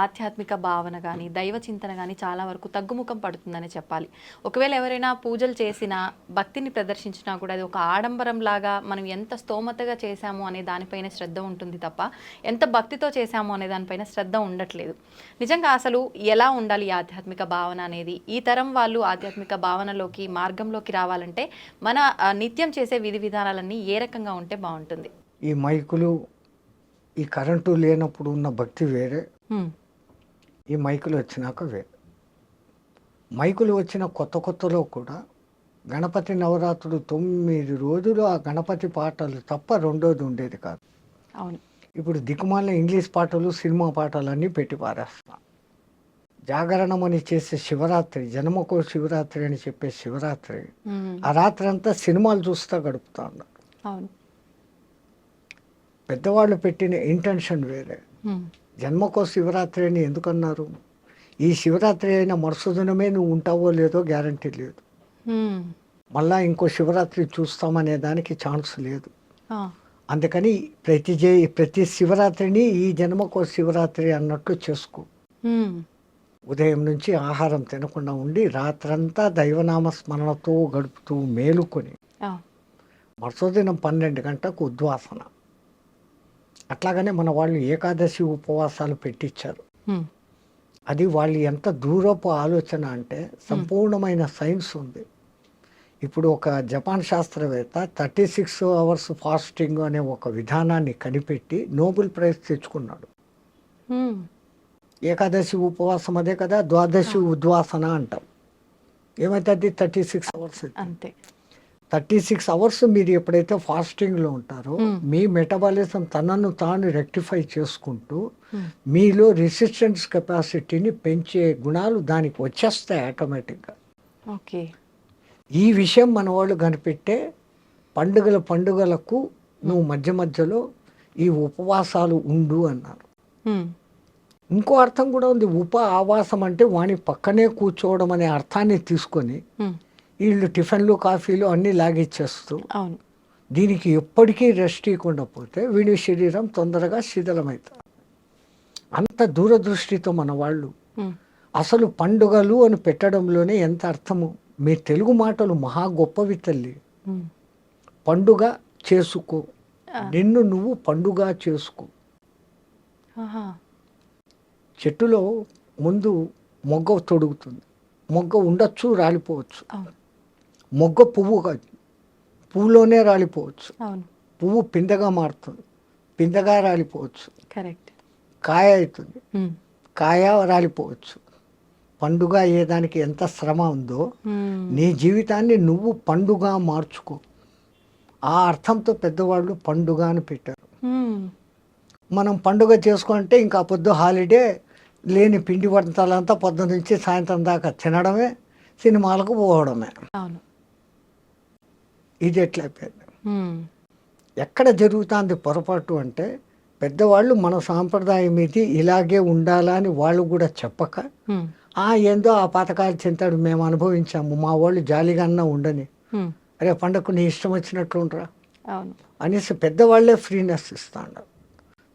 ఆధ్యాత్మిక భావన కానీ దైవ చింతన కానీ చాలా వరకు తగ్గుముఖం పడుతుందని చెప్పాలి. ఒకవేళ ఎవరైనా పూజలు చేసినా భక్తిని ప్రదర్శించినా కూడా అది ఒక ఆడంబరం లాగా మనం ఎంత స్తోమతగా చేశాము అనే దానిపైన శ్రద్ధ ఉంటుంది తప్ప ఎంత భక్తితో చేశాము అనే దానిపైన శ్రద్ధ ఉండట్లేదు. నిజంగా అసలు ఎలా ఉండాలి ఈ ఆధ్యాత్మిక భావన అనేది? ఈ తరం వాళ్ళు ఆధ్యాత్మిక భావనలోకి మార్గంలోకి రావాలంటే మన నిత్యం చేసే విధి విధానాలన్నీ ఏ రకంగా ఉంటే బాగుంటుంది? ఈ మైకులు, ఈ కరెంటు లేనప్పుడు ఉన్న భక్తి వేరే, హ్మ్. ఈ మైకులు వచ్చినాక వేరే. మైకులు వచ్చిన కొత్తలో కూడా గణపతి నవరాత్రులు 9 రోజులు ఆ గణపతి పాటలు తప్ప రెండోది ఉండేది కాదు. అవును. ఇప్పుడు దిక్కుమాలిన ఇంగ్లీష్ పాటలు, సినిమా పాటలన్నీ పెట్టి పారేస్తున్నాం. జాగరణం అని చేసే శివరాత్రి, జన్మకో శివరాత్రి అని చెప్పే శివరాత్రి, హ్మ్. ఆ రాత్రి అంతా సినిమాలు చూస్తూ గడుపుతా ఉన్నారు. అవును. పెద్దవాళ్ళు పెట్టిన ఇంటెన్షన్ వేరే. హ్మ్. జన్మకో శివరాత్రి అని ఎందుకన్నారు? ఈ శివరాత్రి అయిన మరుసదినమే నువ్వు ఉంటావో లేదో గ్యారంటీ లేదు. హ్మ్. మళ్ళా ఇంకో శివరాత్రి చూస్తామనే దానికి ఛాన్స్ లేదు. ఆ! అందుకని ప్రతి శివరాత్రిని ఈ జన్మకో శివరాత్రి అన్నట్లు చేసుకో. హ్మ్. ఉదయం నుంచి ఆహారం తినకుండా ఉండి రాత్రంతా దైవనామ స్మరణతో గడుపుతూ మేలుకొని ఆ! మరుసదినం 12 గంటలకు ఉద్వాసన. అట్లాగనే మన వాళ్ళు ఏకాదశి ఉపవాసాలు పెట్టించారు. హ్మ్. అది వాళ్ళు ఎంత దూరపు ఆలోచన అంటే సంపూర్ణమైన సైన్స్ ఉంది. ఇప్పుడు ఒక జపాన్ శాస్త్రవేత్త 36 అవర్స్ ఫాస్టింగ్ అనే ఒక విధానాన్ని కనిపెట్టి నోబెల్ ప్రైజ్ తెచ్చుకున్నాడు. హ్మ్. ఏకాదశి ఉపవాసం అదే కదా, ద్వాదశి ఉద్వాసన అంటాం. ఏమైతుంది? 36 అవర్స్. అంతే. 36 అవర్స్ మీరు ఎప్పుడైతే ఫాస్టింగ్లో ఉంటారో మీ మెటబాలిజం తనను తాను రెక్టిఫై చేసుకుంటూ మీలో రెసిస్టెన్స్ కెపాసిటీని పెంచే గుణాలు దానికి వచ్చేస్తాయి ఆటోమేటిక్గా. ఓకే. ఈ విషయం మన వాళ్ళు కనిపెట్టే పండుగలకు నువ్వు మధ్యలో ఈ ఉపవాసాలు ఉండు అన్నారు. హ్మ్. ఇంకో అర్థం కూడా ఉంది. ఆవాసం అంటే వాని పక్కనే కూర్చోవడం అనే అర్థాన్ని తీసుకొని హ్మ్. వీళ్ళు టిఫిన్లు కాఫీలు అన్నీ లాగిచ్చేస్తూ అవును. దీనికి ఎప్పటికీ రెస్ట్ ఇవ్వకుండా పోతే వీడి శరీరం తొందరగా శిథిలమవుతుంది. అంత దూరదృష్టితో మన వాళ్ళు హ్మ్. అసలు పండుగలు అని పెట్టడంలోనే ఎంత అర్థము. మీ తెలుగు మాటలు మహా గొప్పవి తల్లి. హ్మ్. పండుగ చేసుకో, నిన్ను నువ్వు పండుగ చేసుకో. ఆహా! చెట్టులో ముందు మొగ్గ తొడుగుతుంది, మొగ్గ ఉండొచ్చు రాలిపోవచ్చు. అవును. మొగ్గ పువ్వు కాదు, పువ్వులోనే రాలిపోవచ్చు. అవును. పువ్వు పిందెగా మారుతుంది, పిందెగా రాలిపోవచ్చు. కరెక్ట్. కాయ అవుతుంది, కాయ రాలిపోవచ్చు. పండుగ అయ్యేదానికి ఎంత శ్రమ ఉందో నీ జీవితాన్ని నువ్వు పండుగ మార్చుకో. ఆ అర్థంతో పెద్దవాళ్ళు పండుగ అని పెట్టారు. మనం పండుగ చేసుకుంటే ఇంకా పొద్దు హాలిడే, లేని పిండి వంటలంతా పొద్దు నుంచి సాయంత్రం దాకా తినడమే, సినిమాలకు పోవడమే. ఇది ఎట్లయిపోయింది. ఎక్కడ జరుగుతుంది పొరపాటు అంటే, పెద్దవాళ్ళు మన సాంప్రదాయం ఇది, ఇలాగే ఉండాలా అని వాళ్ళు కూడా చెప్పక, ఏందో ఆ పథకాలు చింతాడు మేము అనుభవించాము, మా వాళ్ళు జాలిగా అన్నా ఉండని, అరే పండగకు నీ ఇష్టం వచ్చినట్లు ఉండరా అనేసి పెద్దవాళ్లే ఫ్రీనెస్ ఇస్తాడు.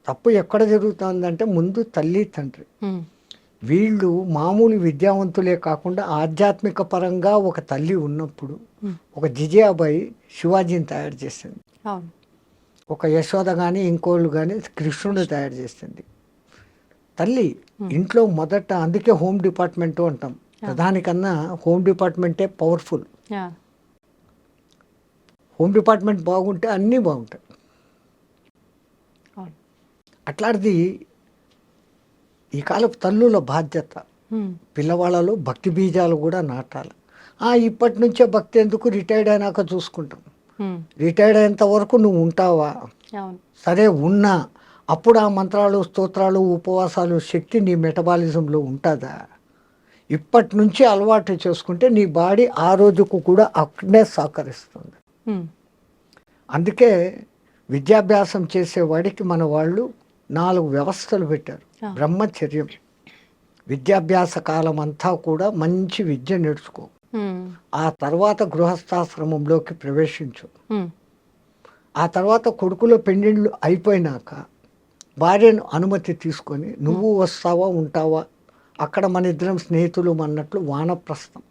తప్పు ఎక్కడ జరుగుతుందంటే, ముందు తల్లి తండ్రి వీళ్ళు మామూలు విద్యావంతులే కాకుండా ఆధ్యాత్మిక పరంగా ఒక తల్లి ఉన్నప్పుడు, ఒక జిజియాబాయి శివాజీని తయారు చేసింది, ఒక యశోద కానీ ఇంకోళ్ళు కానీ కృష్ణుడు తయారు చేసింది. తల్లి ఇంట్లో మొదట, అందుకే హోమ్ డిపార్ట్మెంట్ అంటాం, ప్రధానికన్నా హోమ్ డిపార్ట్మెంటే పవర్ఫుల్. హోమ్ డిపార్ట్మెంట్ బాగుంటే అన్నీ బాగుంటాయి. అట్లాంటిది ఈ కాలపు తల్లుల బాధ్యత, పిల్లవాళ్ళలో భక్తి బీజాలు కూడా నాటాలి. ఇప్పటి నుంచే భక్తి ఎందుకు, రిటైర్డ్ అయినాక చూసుకుంటాం. రిటైర్డ్ అయ్యేంత వరకు నువ్వు ఉంటావా? సరే ఉన్నా, అప్పుడు ఆ మంత్రాలు, స్తోత్రాలు, ఉపవాసాలు శక్తి నీ మెటబాలిజంలో ఉంటుందా? ఇప్పటి నుంచి అలవాటు చేసుకుంటే నీ బాడీ ఆ రోజుకు కూడా అక్కడే సహకరిస్తుంది. అందుకే విద్యాభ్యాసం చేసేవాడికి మన వాళ్ళు 4 వ్యవస్థలు పెట్టారు. బ్రహ్మచర్యం, విద్యాభ్యాస కాలం అంతా కూడా మంచి విద్య నేర్చుకో, ఆ తర్వాత గృహస్థాశ్రమంలోకి ప్రవేశించు, ఆ తర్వాత కొడుకులో పెండిళ్ళు అయిపోయినాక భార్యను అనుమతి తీసుకొని నువ్వు వస్తావా ఉంటావా, అక్కడ మన ఇద్దరం స్నేహితులు అన్నట్లు వానప్రస్థం.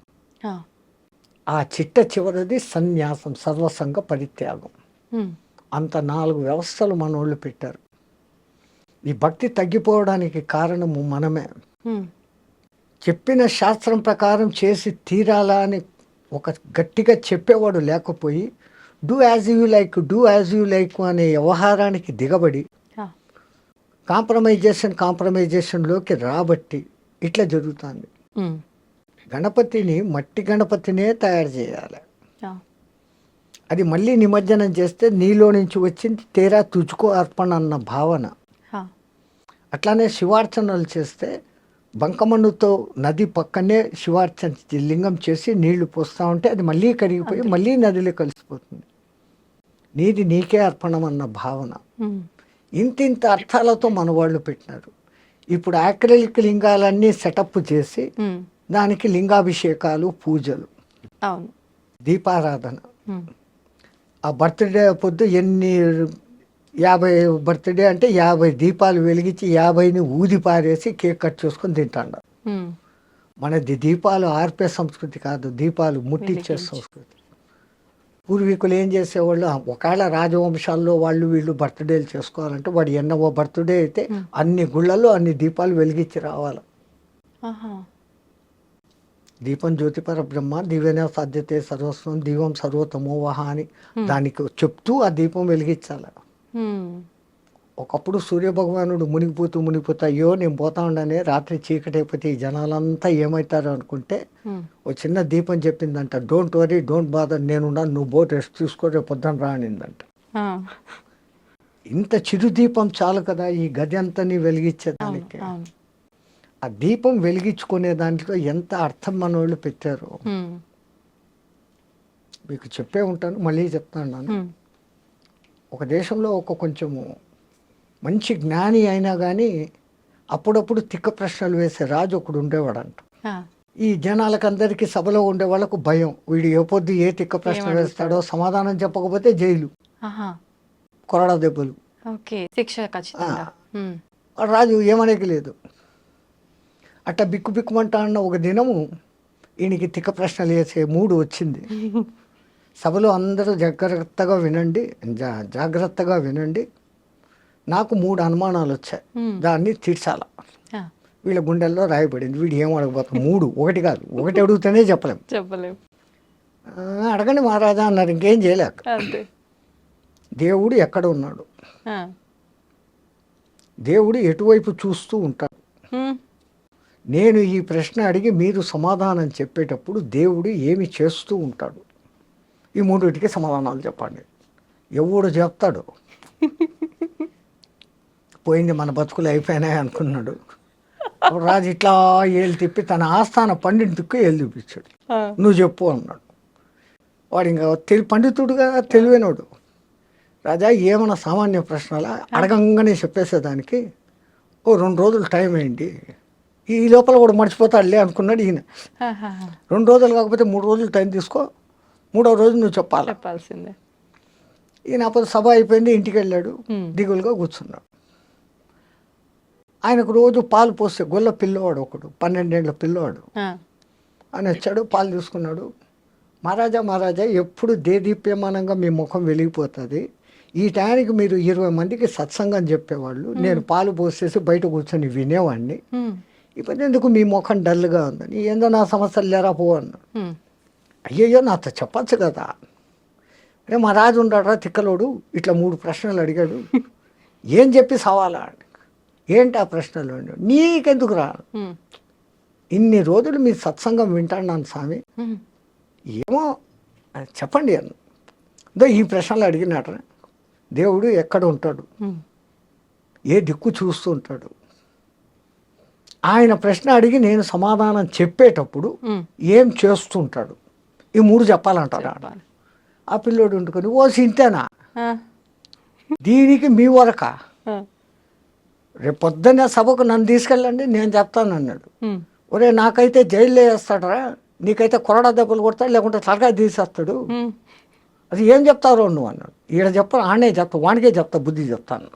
ఆ చిట్ట చివరిది సన్యాసం, సర్వసంగ పరిత్యాగం. అంత 4 వ్యవస్థలు మనోళ్ళు పెట్టారు. ఈ భక్తి తగ్గిపోవడానికి కారణము మనమే. చెప్పిన శాస్త్రం ప్రకారం చేసి తీరాలా అని ఒక గట్టిగా చెప్పేవాడు లేకపోయి, do as you like, do as you like అనే వ్యవహారానికి దిగబడి కాంప్రమైజేషన్లోకి రాబట్టి ఇట్లా జరుగుతుంది. గణపతిని, మట్టి గణపతినే తయారు చేయాలి. అది మళ్ళీ నిమజ్జనం చేస్తే నీలో నుంచి వచ్చింది తేరా తుజుకో అర్పణ అన్న భావన. అట్లానే శివార్చనలు చేస్తే బంకమన్నుతో నది పక్కనే శివార్చన లింగం చేసి నీళ్లు పోస్తూ ఉంటే అది మళ్ళీ కరిగిపోయి మళ్ళీ నదిలో కలిసిపోతుంది. నీది నీకే అర్పణం అన్న భావన. ఇంతింత అర్థాలతో మన వాళ్ళు పెట్టినారు. ఇప్పుడు యాక్రిలిక్ లింగాలన్నీ సెటప్ చేసి దానికి లింగాభిషేకాలు, పూజలు, దీపారాధన. ఆ బర్త్డే పొద్దు 50 బర్త్డే అంటే 50 దీపాలు వెలిగించి 50ని ఊది పారేసి కేక్ కట్ చేసుకొని తింటాడు. మనది దీపాలు ఆర్పే సంస్కృతి కాదు, దీపాలు ముట్టించే సంస్కృతి. పూర్వీకులు ఏం చేసేవాళ్ళు, ఒకవేళ రాజవంశాల్లో వాళ్ళు వీళ్ళు బర్త్డేలు చేసుకోవాలంటే వాడు ఎన్నో బర్త్డే అయితే అన్ని గుళ్ళల్లో అన్ని దీపాలు వెలిగించి రావాలి. దీపం జ్యోతిపర బ్రహ్మ దివ్యన సాధ్యతే సర్వస్వం దీపం సర్వతమోవహ అని దానికి చెప్తూ ఆ దీపం వెలిగించాలి. ఒకప్పుడు సూర్యభగవానుడు మునిగిపోతా అయ్యో నేను పోతా ఉండనే, రాత్రి చీకటి అయిపోతే ఈ జనాలంతా ఏమవుతారు అనుకుంటే ఓ చిన్న దీపం చెప్పిందంట, డోంట్ వరీ డోంట్ బాదర్, నేనున్నాను, నువ్వు బోట్ రెస్ట్ తీసుకో, రేపు పొద్దున రానిందంట. ఇంత చిరు దీపం చాలు కదా ఈ గది అంతని వెలిగించేదానికి. ఆ దీపం వెలిగించుకునే దాంట్లో ఎంత అర్థం మనోళ్ళు పెట్టారు మీకు చెప్పే ఉంటాను, మళ్ళీ చెప్తాను. ఒక దేశంలో కొంచెము మంచి జ్ఞాని అయినా కానీ అప్పుడప్పుడు తిక్క ప్రశ్నలు వేసే రాజు ఒకడు ఉండేవాడంట. ఈ జనాలకందరికీ సభలో ఉండే వాళ్ళకు భయం, వీడు ఏ పొద్దు ఏ తిక్క ప్రశ్న వేస్తాడో, సమాధానం చెప్పకపోతే జైలు, కొరడా దెబ్బలు, రాజు ఏమనేకి లేదు. అట్లా బిక్కుమంటా అన్న ఒక దినము ఈయనకి తిక్క ప్రశ్నలు వేసే మూడు వచ్చింది. సభలో అందరూ జాగ్రత్తగా వినండి, నాకు 3 అనుమానాలు వచ్చాయి, దాన్ని తీర్చాల. వీళ్ళ గుండెల్లో రాయబడింది, వీడు ఏం అడగబోతాం, 3 ఒకటి కాదు, ఒకటి అడిగితేనే చెప్పలేము. అడగండి మహారాజా అన్నారు, ఇంకేం చేయలేక. దేవుడు ఎక్కడ ఉన్నాడు, దేవుడు ఎటువైపు చూస్తూ ఉంటాడు. నేను ఈ ప్రశ్న అడిగి మీరు సమాధానం చెప్పేటప్పుడు దేవుడు ఏమి చేస్తూ ఉంటాడు? ఈ మూడింటికి సమాధానాలు చెప్పండి. ఎవడు చెప్తాడు? పోయింది మన బతుకులు అయిపోయినాయి అనుకున్నాడు. రాజు ఇట్లా ఏళ్ళు తిప్పి తన ఆస్థాన పండితుకు ఏళ్ళు చూపించాడు. నువ్వు చెప్పు అన్నాడు. వాడు ఇంకా పండితుడుగా తెలివైనడు. రాజా ఏమన్నా సామాన్య ప్రశ్నలా అడగంగానే చెప్పేసేదానికి 2 రోజులు టైం అయింది, ఈ లోపల కూడా మర్చిపోతాడులే అనుకున్నాడు ఈయన. 2 రోజులు కాకపోతే 3 రోజులు టైం తీసుకో, 3వ రోజు నువ్వు చెప్పాల్సిందే. ఈయన అప్పుడు సభ అయిపోయింది, ఇంటికి వెళ్ళాడు, దిగులుగా కూర్చున్నాడు. ఆయనకు రోజు పాలు పోస్తే గొల్ల పిల్లవాడు ఒకడు, 12 ఏళ్ళ పిల్లవాడు ఆయన వచ్చాడు, పాలు తీసుకున్నాడు. మహారాజా ఎప్పుడు దేదీప్యమానంగా మీ ముఖం వెలిగిపోతుంది, ఈ టైంకి మీరు 20 మందికి సత్సంగం చెప్పేవాళ్ళు, నేను పాలు పోసేసి బయట కూర్చొని వినేవాడిని, ఇప్పుడు ఎందుకు మీ ముఖం డల్గా ఉందని, ఏందో నా సమస్యలు లేరా పో అన్నాడు. అయ్యయ్యో నాతో చెప్పచ్చు కదా. అంటే మా రాజు ఉన్నాడా తిక్కలోడు, ఇట్లా 3 ప్రశ్నలు అడిగాడు, ఏం చెప్పి సవాలా? ఏంటి ఆ ప్రశ్నలు? నీకెందుకు రా, ఇన్ని రోజులు మీ సత్సంగం వింటాను స్వామి, ఏమో చెప్పండి అన్న. ఈ ప్రశ్నలు అడిగినట, దేవుడు ఎక్కడ ఉంటాడు, ఏ దిక్కు చూస్తూ ఉంటాడు, ఆయన ప్రశ్న అడిగి నేను సమాధానం చెప్పేటప్పుడు ఏం చేస్తుంటాడు, ఈ 3 చెప్పాలంటారు. ఆ పిల్లోడు ఉంటుకొని ఇంతేనా, దీనికి మీ వరక, రేపు పొద్దున్న సభకు నన్ను తీసుకెళ్ళండి నేను చెప్తాను అన్నాడు. ఒరే నాకైతే జైల్లో వేస్తాడరా, నీకైతే కొరడా దెబ్బలు కొడతాడు, లేకుంటే తలకాయ తీసేస్తాడు, అది ఏం చెప్తారో నువ్వు అన్నాడు. ఈడ చెప్పను, ఆడనే చెప్తా, వానికే చెప్తా, బుద్ధి చెప్తాను.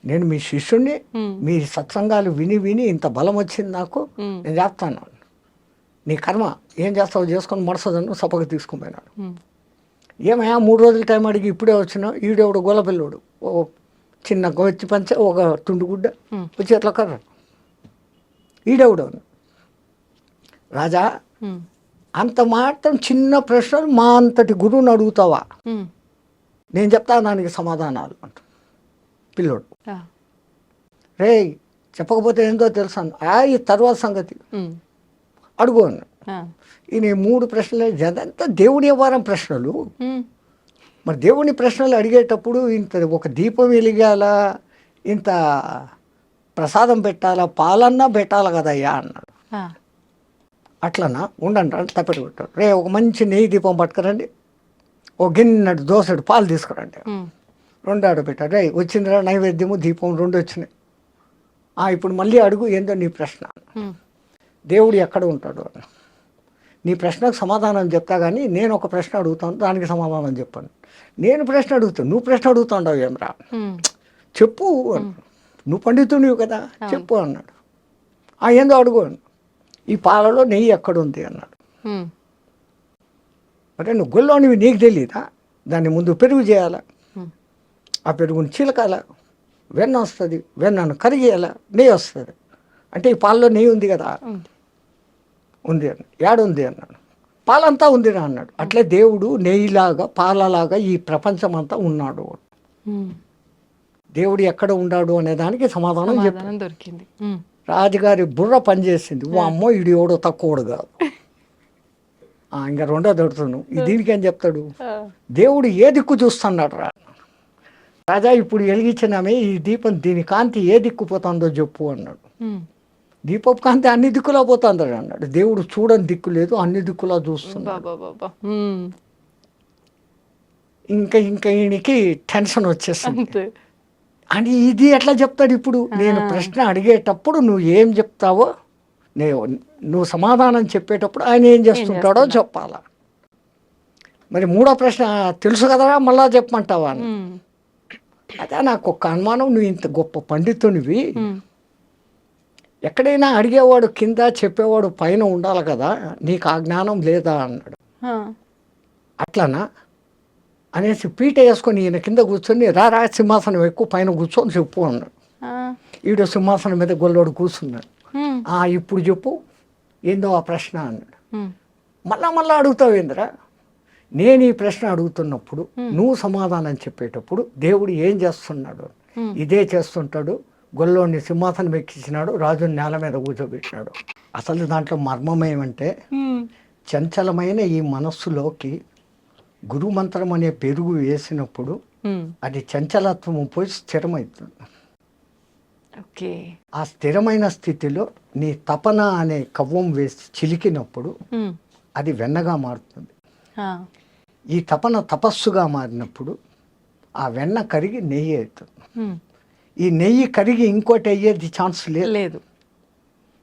నేను మీ శిష్యుణ్ణి, మీ సత్సంగాలు విని విని ఇంత బలం వచ్చింది నాకు, నేను చెప్తాను. నీ కర్మ ఏం చేస్తావు చేసుకొని మడసదన్ను సభకు తీసుకుపోయినాడు. ఏమయ్యా 3 రోజులు టైం అడిగి ఇప్పుడే వచ్చినావు, ఈడెవడు గోలపిల్లోడు, ఓ చిన్న గొచ్చి పంచ, ఒక తుండుగుడ్డ, వచ్చి ఎట్లా కర్ర, ఈడెవడు. రాజా అంత మాత్రం చిన్న ప్రశ్నలు మా అంతటి గురువుని అడుగుతావా, నేను చెప్తా దానికి సమాధానాలు అంట పిల్లోడు. రే చెప్పకపోతే ఏందో తెలుసాను, ఈ తర్వాత సంగతి అడుగు అన్నాడు. ఈయన 3 ప్రశ్నలు, అదంతా దేవుడి వ్యవహారం ప్రశ్నలు. మరి దేవుని ప్రశ్నలు అడిగేటప్పుడు ఇంత ఒక దీపం వెలిగాల, ఇంత ప్రసాదం పెట్టాలా, పాలన్నా పెట్టాలి కదయ్యా అన్నాడు. అట్లనా ఉండండి అని తప్పెట్టు పెట్టాడు. రే ఒక మంచి నెయ్యి దీపం పట్టుకురండి, ఒక గిన్నెడు దోసెడు పాలు తీసుకురండి, 2 ఆడబెట్టాడు. రే వచ్చిందిరా నైవేద్యము దీపం 2 వచ్చినాయి. ఇప్పుడు మళ్ళీ అడుగు ఏందో నీ ప్రశ్న. దేవుడు ఎక్కడ ఉంటాడు అని, నీ ప్రశ్నకు సమాధానం చెప్తా కానీ నేను ఒక ప్రశ్న అడుగుతాను, దానికి సమాధానం చెప్పాను. నేను ప్రశ్న అడుగుతాను, నువ్వు ప్రశ్న అడుగుతావు ఏమరా, చెప్పు, నువ్వు పండితునివి కదా చెప్పు అన్నాడు. ఏందో అడుగు, ఈ పాలలో నెయ్యి ఎక్కడుంది అన్నాడు. అంటే నువ్వు గొల్లోనివి నీకు తెలియదా, దాన్ని ముందు పెరుగు చేయాలా, ఆ పెరుగుని చిలకాల, వెన్న వస్తుంది, వెన్నను కరిగేయాల, నెయ్యి వస్తుంది. అంటే ఈ పాలలో నెయ్యి ఉంది కదా, ఉంది అన్న, ఏడుంది అన్నాడు. పాలంతా ఉందిరా అన్నాడు. అట్లే దేవుడు నెయ్యిలాగా పాలలాగా ఈ ప్రపంచం అంతా ఉన్నాడు. దేవుడు ఎక్కడ ఉన్నాడు అనే దానికి సమాధానం దొరికింది. రాజుగారి బుర్ర పనిచేసింది. ఓ అమ్మో ఇది ఎవడో తక్కువడు కాదు. ఇంకా 2వ దొరుకుతాను, దీనికి ఏం చెప్తాడు, దేవుడు ఏ దిక్కు చూస్తున్నాడు రా రాజా, ఇప్పుడు వెలిగించినామే ఈ దీపం, దీని కాంతి ఏ దిక్కు పోతుందో చెప్పు అన్నాడు. దీపపు కాంతి అన్ని దిక్కులా పోతుంది అన్నాడు. దేవుడు చూడని దిక్కు లేదు, అన్ని దిక్కులా చూస్తున్నాడు. ఇంకా ఈయనకి టెన్షన్ వచ్చేస్తుంది. అని ఇది ఎట్లా చెప్తాడు ఇప్పుడు, నేను ప్రశ్న అడిగేటప్పుడు నువ్వు ఏం చెప్తావో, నువ్వు సమాధానం చెప్పేటప్పుడు ఆయన ఏం చేస్తుంటాడో చెప్పాలా. మరి 3వ ప్రశ్న తెలుసు కదరా మళ్ళా చెప్పమంటావా అని. అదే నాకు ఒక అనుమానం, నువ్వు ఇంత గొప్ప పండితునివి, ఎక్కడైనా అడిగేవాడు కింద చెప్పేవాడు పైన ఉండాలి కదా, నీకు ఆ జ్ఞానం లేదా అన్నాడు. అట్లనా అనేసి పీట వేసుకొని ఈయన కింద కూర్చొని రా సింహాసనం ఎక్కువ పైన కూర్చొని చెప్పు అన్నాడు. ఈడు సింహాసనం మీద గొల్లోడు కూర్చున్నాడు. ఇప్పుడు చెప్పు ఏందో ఆ ప్రశ్న అన్నాడు. మళ్ళా అడుగుతావు ఏందిరా, నేను ఈ ప్రశ్న అడుగుతున్నప్పుడు నువ్వు సమాధానం చెప్పేటప్పుడు దేవుడు ఏం చేస్తున్నాడు, ఇదే చేస్తుంటాడు, గొల్లోని సింహాసనం ఎక్కించినాడు, రాజుని నేల మీద కూర్చోబెట్టినాడు. అసలు దాంట్లో మర్మం ఏమంటే చంచలమైన ఈ మనస్సులోకి గురుమంత్రం అనే పెరుగు వేసినప్పుడు అది చంచలత్వం పోయి స్థిరమవుతుంది. ఓకే. ఆ స్థిరమైన స్థితిలో నీ తపన అనే కవ్వం వేసి చిలికినప్పుడు అది వెన్నగా మారుతుంది. ఈ తపన తపస్సుగా మారినప్పుడు ఆ వెన్న కరిగి నెయ్యి అవుతుంది. ఈ నెయ్యి కరిగి ఇంకోటి అయ్యేది ఛాన్స్ లేదు.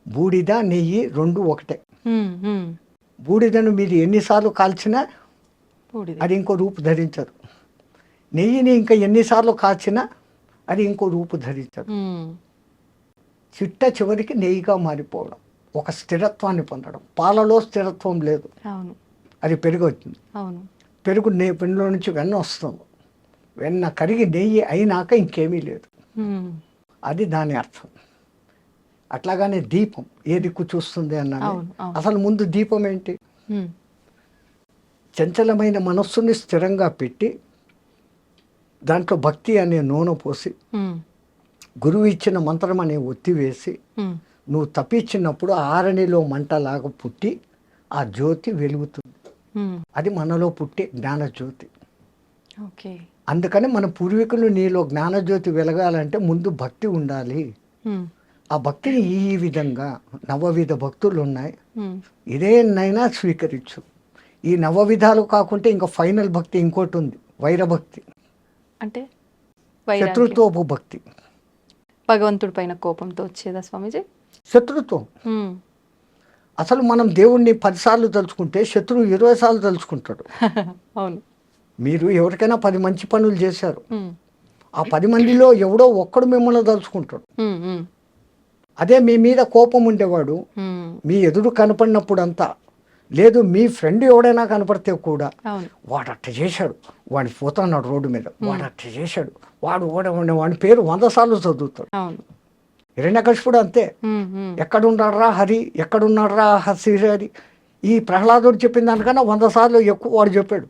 బూడిద నెయ్యి రెండు ఒకటే. బూడిదను మీరు ఎన్నిసార్లు కాల్చినా అది ఇంకో రూపు ధరించదు. నెయ్యిని ఇంకా ఎన్నిసార్లు కాల్చినా అది ఇంకో రూపు ధరించదు. చిట్ట చివరికి నెయ్యిగా మారిపోవడం, ఒక స్థిరత్వాన్ని పొందడం. పాలలో స్థిరత్వం లేదు, అది పెరుగు వచ్చింది. పెరుగు పెరుగులో నుంచి వెన్న వస్తుంది. వెన్న కరిగి నెయ్యి అయినాక ఇంకేమీ లేదు. అది దాని అర్థం. అట్లాగానే దీపం ఏ దిక్కు చూస్తుంది అన్నాను. అసలు ముందు దీపం ఏంటి? చంచలమైన మనస్సుని స్థిరంగా పెట్టి దాంట్లో భక్తి అనే నూనె పోసి గురువు ఇచ్చిన మంత్రం అనే ఒత్తి వేసి నువ్వు తప్పించినప్పుడు ఆరణిలో మంటలాగా పుట్టి ఆ జ్యోతి వెలుగుతుంది. అది మనలో పుట్టే జ్ఞానజ్యోతి. అందుకని మన పూర్వీకులు నీలో జ్ఞానజ్యోతి వెలగాలంటే ముందు భక్తి ఉండాలి. ఆ భక్తిని ఈ విధంగా నవవిధ భక్తులు ఉన్నాయి, ఇదేనైనా స్వీకరించు. ఈ నవవిధాలు కాకుంటే ఇంకా ఫైనల్ భక్తి ఇంకోటి ఉంది, వైరభక్తి. అంటే శత్రుత్వపు భక్తి. భగవంతుడి పైన కోపంతో వచ్చేదా స్వామీజీ? శత్రుత్వం. అసలు మనం దేవుణ్ణి 10 సార్లు తలుచుకుంటే శత్రువు 20 సార్లు తలుచుకుంటాడు. అవును. మీరు ఎవరికైనా 10 మంచి పనులు చేశారు, ఆ 10 మందిలో ఎవడో ఒక్కడు మిమ్మల్ని తలుచుకుంటాడు. అదే మీ మీద కోపం ఉండేవాడు మీ ఎదురు కనపడినప్పుడు అంతా లేదు, మీ ఫ్రెండ్ ఎవడైనా కనపడితే కూడా వాడు అట్ట చేశాడు, వాడిని పోతున్నాడు రోడ్డు మీద, వాడు అట్ట చేశాడు, వాడి పేరు 100 సార్లు చదువుతాడు. హిరణ్యకశిపుడు అంతే. ఎక్కడున్నాడ్రా హరి, ఎక్కడున్నాడ్రా హరి, ఈ ప్రహ్లాదుడు చెప్పిన దానికన్నా 100 సార్లు ఎక్కువ వాడు చెప్పాడు.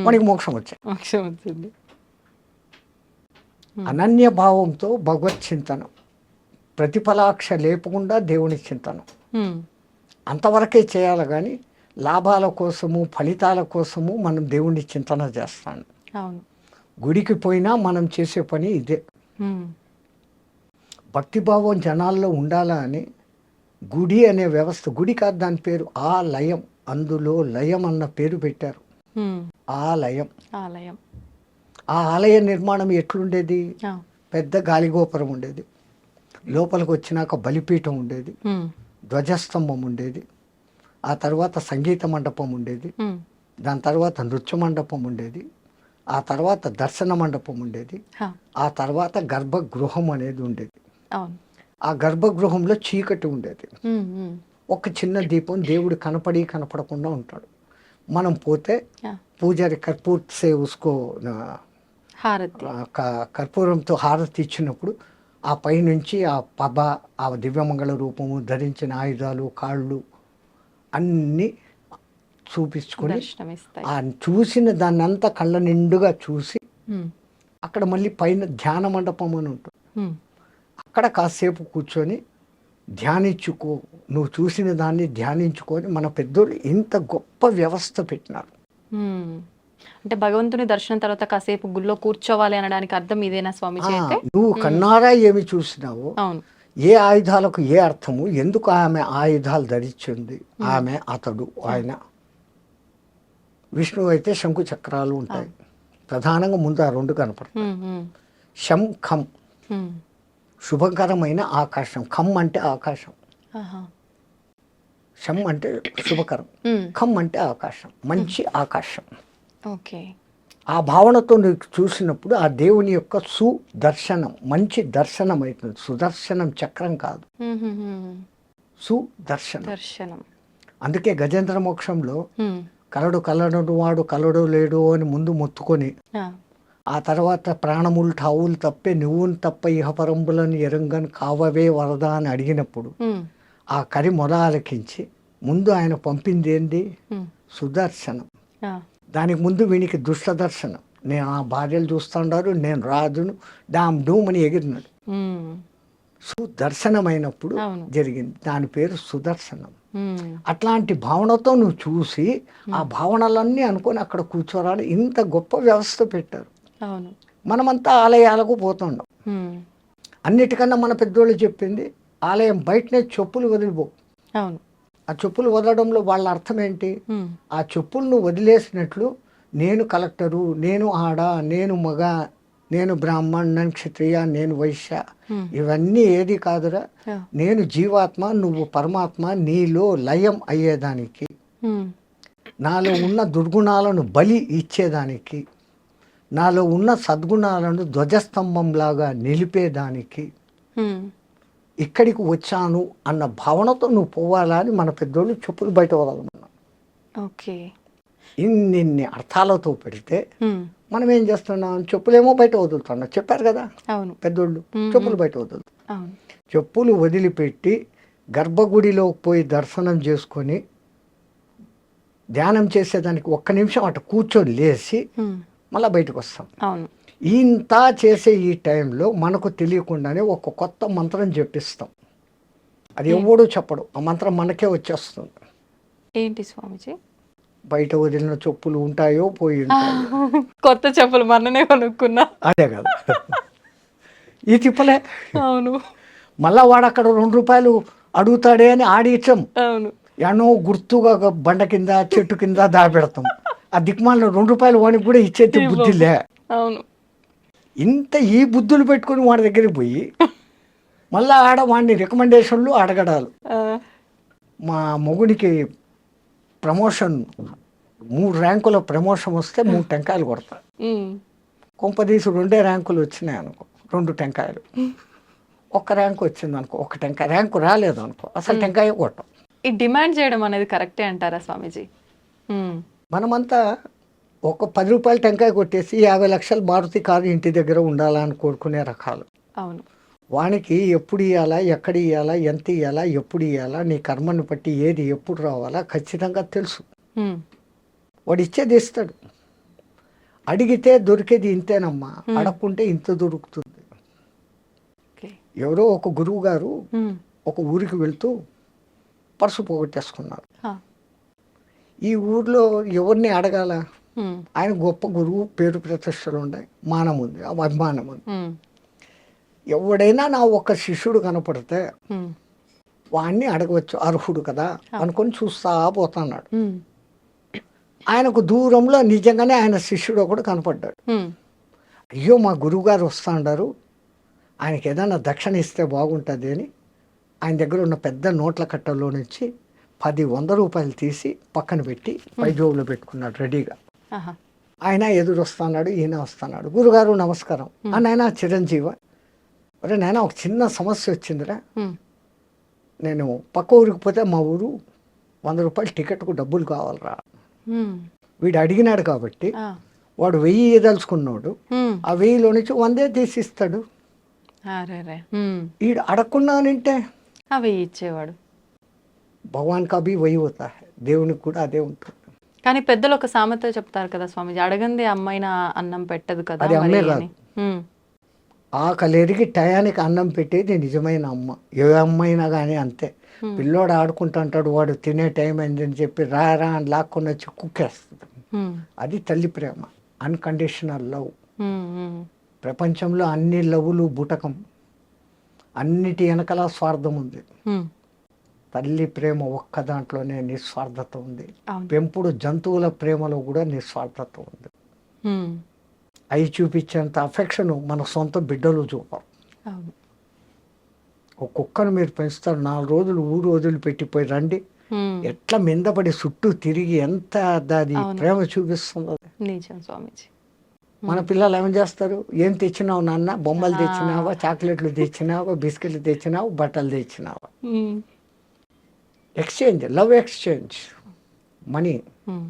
వాడికి మోక్షం వచ్చింది. అనన్య భావంతో భగవత్ చింతనం, ప్రతిఫలాక్ష లేపకుండా దేవుని చింతనం అంతవరకే చేయాలి. కానీ లాభాల కోసము ఫలితాల కోసము మనం దేవుణ్ణి చింతన చేస్తాను. గుడికి పోయినా మనం చేసే పని ఇదే. భక్తిభావం జనాల్లో ఉండాలా అని గుడి అనే వ్యవస్థ, గుడి కాదు దాని పేరు ఆలయం, అందులో లయం అన్న పేరు పెట్టారు. ఆలయం. ఆ ఆలయ నిర్మాణం ఎట్లుండేది? పెద్ద గాలిగోపురం ఉండేది, లోపలికి వచ్చినాక బలిపీఠం ఉండేది, ధ్వజస్తంభం ఉండేది, ఆ తర్వాత సంగీత మండపం ఉండేది, దాని తర్వాత నృత్య మండపం ఉండేది, ఆ తర్వాత దర్శన మండపం ఉండేది, ఆ తర్వాత గర్భగృహం అనేది ఉండేది. ఆ గర్భగృహంలో చీకటి ఉండేది, ఒక చిన్న దీపం, దేవుడు కనపడకుండా ఉంటాడు. మనం పోతే పూజారి కర్పూర్ సే ఉస్కో కర్పూరంతో హారతి ఇచ్చినప్పుడు ఆ పైనుంచి ఆ పబ, ఆ దివ్యమంగళ రూపము, ధరించిన ఆయుధాలు, కాళ్ళు అన్నీ చూపించుకొని ఆ చూసిన దాన్ని అంతా కళ్ళ నిండుగా చూసి అక్కడ మళ్ళీ పైన ధ్యాన మండపం అని ఉంటుంది. అక్కడ కాసేపు కూర్చొని ధ్యానించుకో, నువ్వు చూసిన దాన్ని ధ్యానించుకొని మన పెద్దోళ్ళు ఇంత గొప్ప వ్యవస్థ పెట్టినారు. అంటే భగవంతుని దర్శనం తర్వాత కాసేపు గుళ్ళో కూర్చోవాలి అనడానికి అర్థం ఇదేనా స్వామిజీ? నువ్వు కన్నారా ఏమి చూసినావు, ఏ ఆయుధాలకు ఏ అర్థము, ఎందుకు ఆమె ఆయుధాలు ధరించింది, ఆమె అతడు ఆయన. విష్ణువు అయితే శంకు చక్రాలు ఉంటాయి, ప్రధానంగా ముందు ఆ 2 కనపడతాయి. శం ఖం, శుభకరమైన ఆకాశం. ఖం అంటే ఆకాశం, శం అంటే శుభకరం, ఖం అంటే ఆకాశం, మంచి ఆకాశం. ఆ భావనతో నీకు చూసినప్పుడు ఆ దేవుని యొక్క సుదర్శనం, మంచి దర్శనం అవుతుంది. సుదర్శనం చక్రం కాదు, సుదర్శనం. అందుకే గజేంద్ర మోక్షంలో కలడు వాడు కలడు లేడు అని ముందు మొత్తుకొని ఆ తర్వాత ప్రాణములు ఠావులు తప్పే నువ్వును తప్ప ఇహపరంబులను ఎరంగని కావవే వరద అని అడిగినప్పుడు ఆ కరి మొల ఆలకించి ముందు ఆయన పంపింది ఏంది? సుదర్శనం. దానికి ముందు వీనికి దుష్ట దర్శనం. నేను ఆ భార్యలు చూస్తుండారు, నేను రాజును, డామ్ డూమ్ అని ఎగిరినాడు. సుదర్శనమైనప్పుడు అవును. జరిగింది. దాని పేరు సుదర్శనం. ఉమ్, అట్లాంటి భావనతో నువ్వు చూసి ఆ భావనలన్నీ అనుకొని అక్కడ కూర్చోరాని ఇంత గొప్ప వ్యవస్థ పెట్టారు. అవును. మనమంతా ఆలయాలకు పోతున్నాం. ఉమ్, అన్నిటికన్నా మన పెద్దోళ్ళు చెప్పింది ఆలయం బయటనే చెప్పులు వదిలిపో. అవును. ఆ చెప్పులు వదలడంలో వాళ్ళ అర్థం ఏంటి? ఉమ్, ఆ చెప్పులను వదిలేసినట్లు నేను కలెక్టరు, నేను ఆడ, నేను మగ, నేను బ్రాహ్మణ్, నేను క్షత్రియ, నేను వైశ్య, ఉమ్, ఇవన్నీ ఏది కాదురా. ఆ, నేను జీవాత్మ, నువ్వు పరమాత్మ, నీలో లయం అయ్యేదానికి, ఉమ్, నాలో ఉన్న దుర్గుణాలను బలి ఇచ్చేదానికి, నాలో ఉన్న సద్గుణాలను ధ్వజస్తంభంలాగా నిలిపేదానికి ఉమ్, ఇక్కడికి వచ్చాను అన్న భావనతో నువ్వు పోవాలా అని మన పెద్దోళ్ళు చెప్పులు బయట వదలమన్నా. ఓకే. ఇన్ని అర్థాలతో పెడితే ఉమ్, మనం ఏం చేస్తున్నాం? చెప్పులేమో బయట వదులుతున్నాం. చెప్పారు కదా అవును. పెద్దోళ్ళు, మ్మ్. చెప్పులు బయట వదులుతాం. అవును. చెప్పులు వదిలిపెట్టి గర్భగుడిలోకి పోయి దర్శనం చేసుకొని ధ్యానం చేసేదానికి ఒక్క నిమిషం అటు కూర్చొని లేచి ఉమ్, మళ్ళీ బయటకు వస్తాం. అవును. ఇంత చేసే ఈ టైంలో మనకు తెలియకుండానే ఒక కొత్త మంత్రం జపిస్తాం. అది ఎవడూ చెప్పడు. ఆ మంత్రం మనకే వచ్చేస్తుంది. ఏంటి స్వామిజీ? బయట వదిలిన చెప్పులు ఉంటాయో పోయి ఉంటాయో. కొత్త చెప్పులు మొన్ననే కొనుక్కున్నా. అదే కదా ఈ తిప్పలే. అవును. మళ్ళా వాడు అక్కడ ₹2 అడుగుతాడే అని ఆడిచ్చం. అవును. ఎన్నో గుర్తుగా ఒక బండ కింద చెట్టు కింద దాపెడతాం. ఆ దిక్మాలిన ₹2 వాడికి కూడా ఇచ్చేది బుద్ధిలే. అవును. ఇంత ఈ బుద్ధులు పెట్టుకొని వాడి దగ్గరికి పోయి మళ్ళీ ఆడ వాడిని రికమెండేషన్లు అడగడాలు. ఆ, మా మొగుడికి ప్రమోషన్ 3 ర్యాంకుల ప్రమోషన్ వస్తే 3 టెంకాయలు కొడతా. ఉమ్, కొంపదీసి 2 ర్యాంకులు వచ్చినాయి అనుకో, 2 టెంకాయలు. 1 ర్యాంకు వచ్చింది అనుకో, 1 టెంకాయ. ర్యాంకు రాలేదు అనుకో, అసలు టెంకాయ కొట్టం. ఈ డిమాండ్ చేయడం అనేది కరెక్టే అంటారా స్వామీజీ? ఉమ్, మనమంతా ఒక ₹10 టెంకాయ కొట్టేసి 50 లక్షలు మారుతి కారు ఇంటి దగ్గర ఉండాలని కోరుకునే రకాలు. అవును. వానికి ఎప్పుడు ఇవ్వాలా, ఎక్కడ ఇవ్వాలా, ఎంత ఇవ్వాలా, ఎప్పుడు ఇవ్వాలా, నీ కర్మని బట్టి ఏది ఎప్పుడు రావాలా ఖచ్చితంగా తెలుసు. ఉమ్, వాడు ఇచ్చేది ఇస్తాడు. అడిగితే దొరికేది ఇంతేనమ్మా, అడగకుంటే ఇంత దొరుకుతుంది. ఓకే. ఎవరో ఒక గురువు గారు ఉమ్, ఒక ఊరికి వెళ్తూ పర్సు పోగొట్టేసుకున్నారు. ఆ, ఈ ఊర్లో ఎవరిని అడగాల? ఉమ్, ఆయన గొప్ప గురువు, పేరు ప్రతిష్టలు ఉన్నాయి, మానం ఉంది, అభిమానం ఉంది. ఉమ్, ఎవడైనా నా ఒక శిష్యుడు కనపడితే ఉమ్, వాడిని అడగవచ్చు, అర్హుడు కదా అనుకొని చూస్తా పోతున్నాడు. ఉమ్, ఆయనకు దూరంలో నిజంగానే ఆయన శిష్యుడు ఒకడు కనపడ్డాడు. ఉమ్, అయ్యో మా గురువుగారు వస్తూ ఉంటారు, ఆయనకి ఏదైనా దక్షిణ ఇస్తే బాగుంటుంది అని ఆయన దగ్గర ఉన్న పెద్ద నోట్ల కట్టలో నుంచి 10 ₹100 తీసి పక్కన పెట్టి పై జోబులో పెట్టుకున్నాడు రెడీగా. ఆహా, ఆయన ఎదురు వస్తున్నాడు, ఈయన వస్తున్నాడు. గురుగారు నమస్కారం. నాయన చిరంజీవ, అరే నాయన ఒక చిన్న సమస్య వచ్చిందిరా, ఉమ్, నేను పక్క ఊరికి పోతే మా ఊరు ₹100 టికెట్కు డబ్బులు కావాలరా. ఉమ్, వీడు అడిగినాడు కాబట్టి ఆ, వాడు 1000 ఇవ్వదలుచుకున్నాడు. ఉమ్, ఆ 1000లో నుంచి 100 తీసిస్తాడు. అరే, ఉమ్, వీడు అడగకున్నానంటే అవి ఇచ్చేవాడు. భగవాన్ కా భీ వహీ హోతా హై, దేవునికి కూడా అదే ఉంటుంది. కానీ పెద్దలు ఒక సామెత చెప్తారు కదా స్వామీజీ, అడగంది అమ్మాయిన అన్నం పెట్టదు కదా అది అమ్మే మరి కాదు. అని. ఉమ్, ఆకలిరిగి టయానికి అన్నం పెట్టేది నిజమైన అమ్మ. ఏ అమ్మ అయినా కానీ అంతే. పిల్లోడు ఆడుకుంటుంటాడు, వాడు తినే టైం అయిందని చెప్పి రా రా అని లాక్కొని వచ్చి కుక్కేస్తుంది. ఉమ్, అది తల్లి ప్రేమ, అన్కండిషనల్ లవ్. ఉమ్, ఉమ్, ప్రపంచంలో అన్ని లవ్లు బుటకం, అన్నిటి వెనకలా స్వార్థం ఉంది. ఉమ్, తల్లి ప్రేమ ఒక్క దాంట్లోనే నిస్వార్థత ఉంది. అవును. పెంపుడు జంతువుల ప్రేమలో కూడా నిస్వార్థత ఉంది. ఉమ్, అవి చూపించేంత అఫెక్షన్ మన సొంత బిడ్డలు చూపరు. అవును. ఒక కుక్కను మీరు పెంచుతారు, 4 రోజులు ఊరు వదిలిపెట్టిపోయి రండి, ఉమ్, ఎట్లా మిందపడి చుట్టూ తిరిగి ఎంత అది అవును. ప్రేమ చూపిస్తుందో. నిజం స్వామీజీ. మన పిల్లలు ఏం చేస్తారు? ఏం తెచ్చినావు నాన్న? బొమ్మలు తెచ్చినావా, చాక్లెట్లు తెచ్చినావా, బిస్కెట్లు తెచ్చినావు, బట్టలు తెచ్చినావా? Um, exchange, love exchange, money. Um,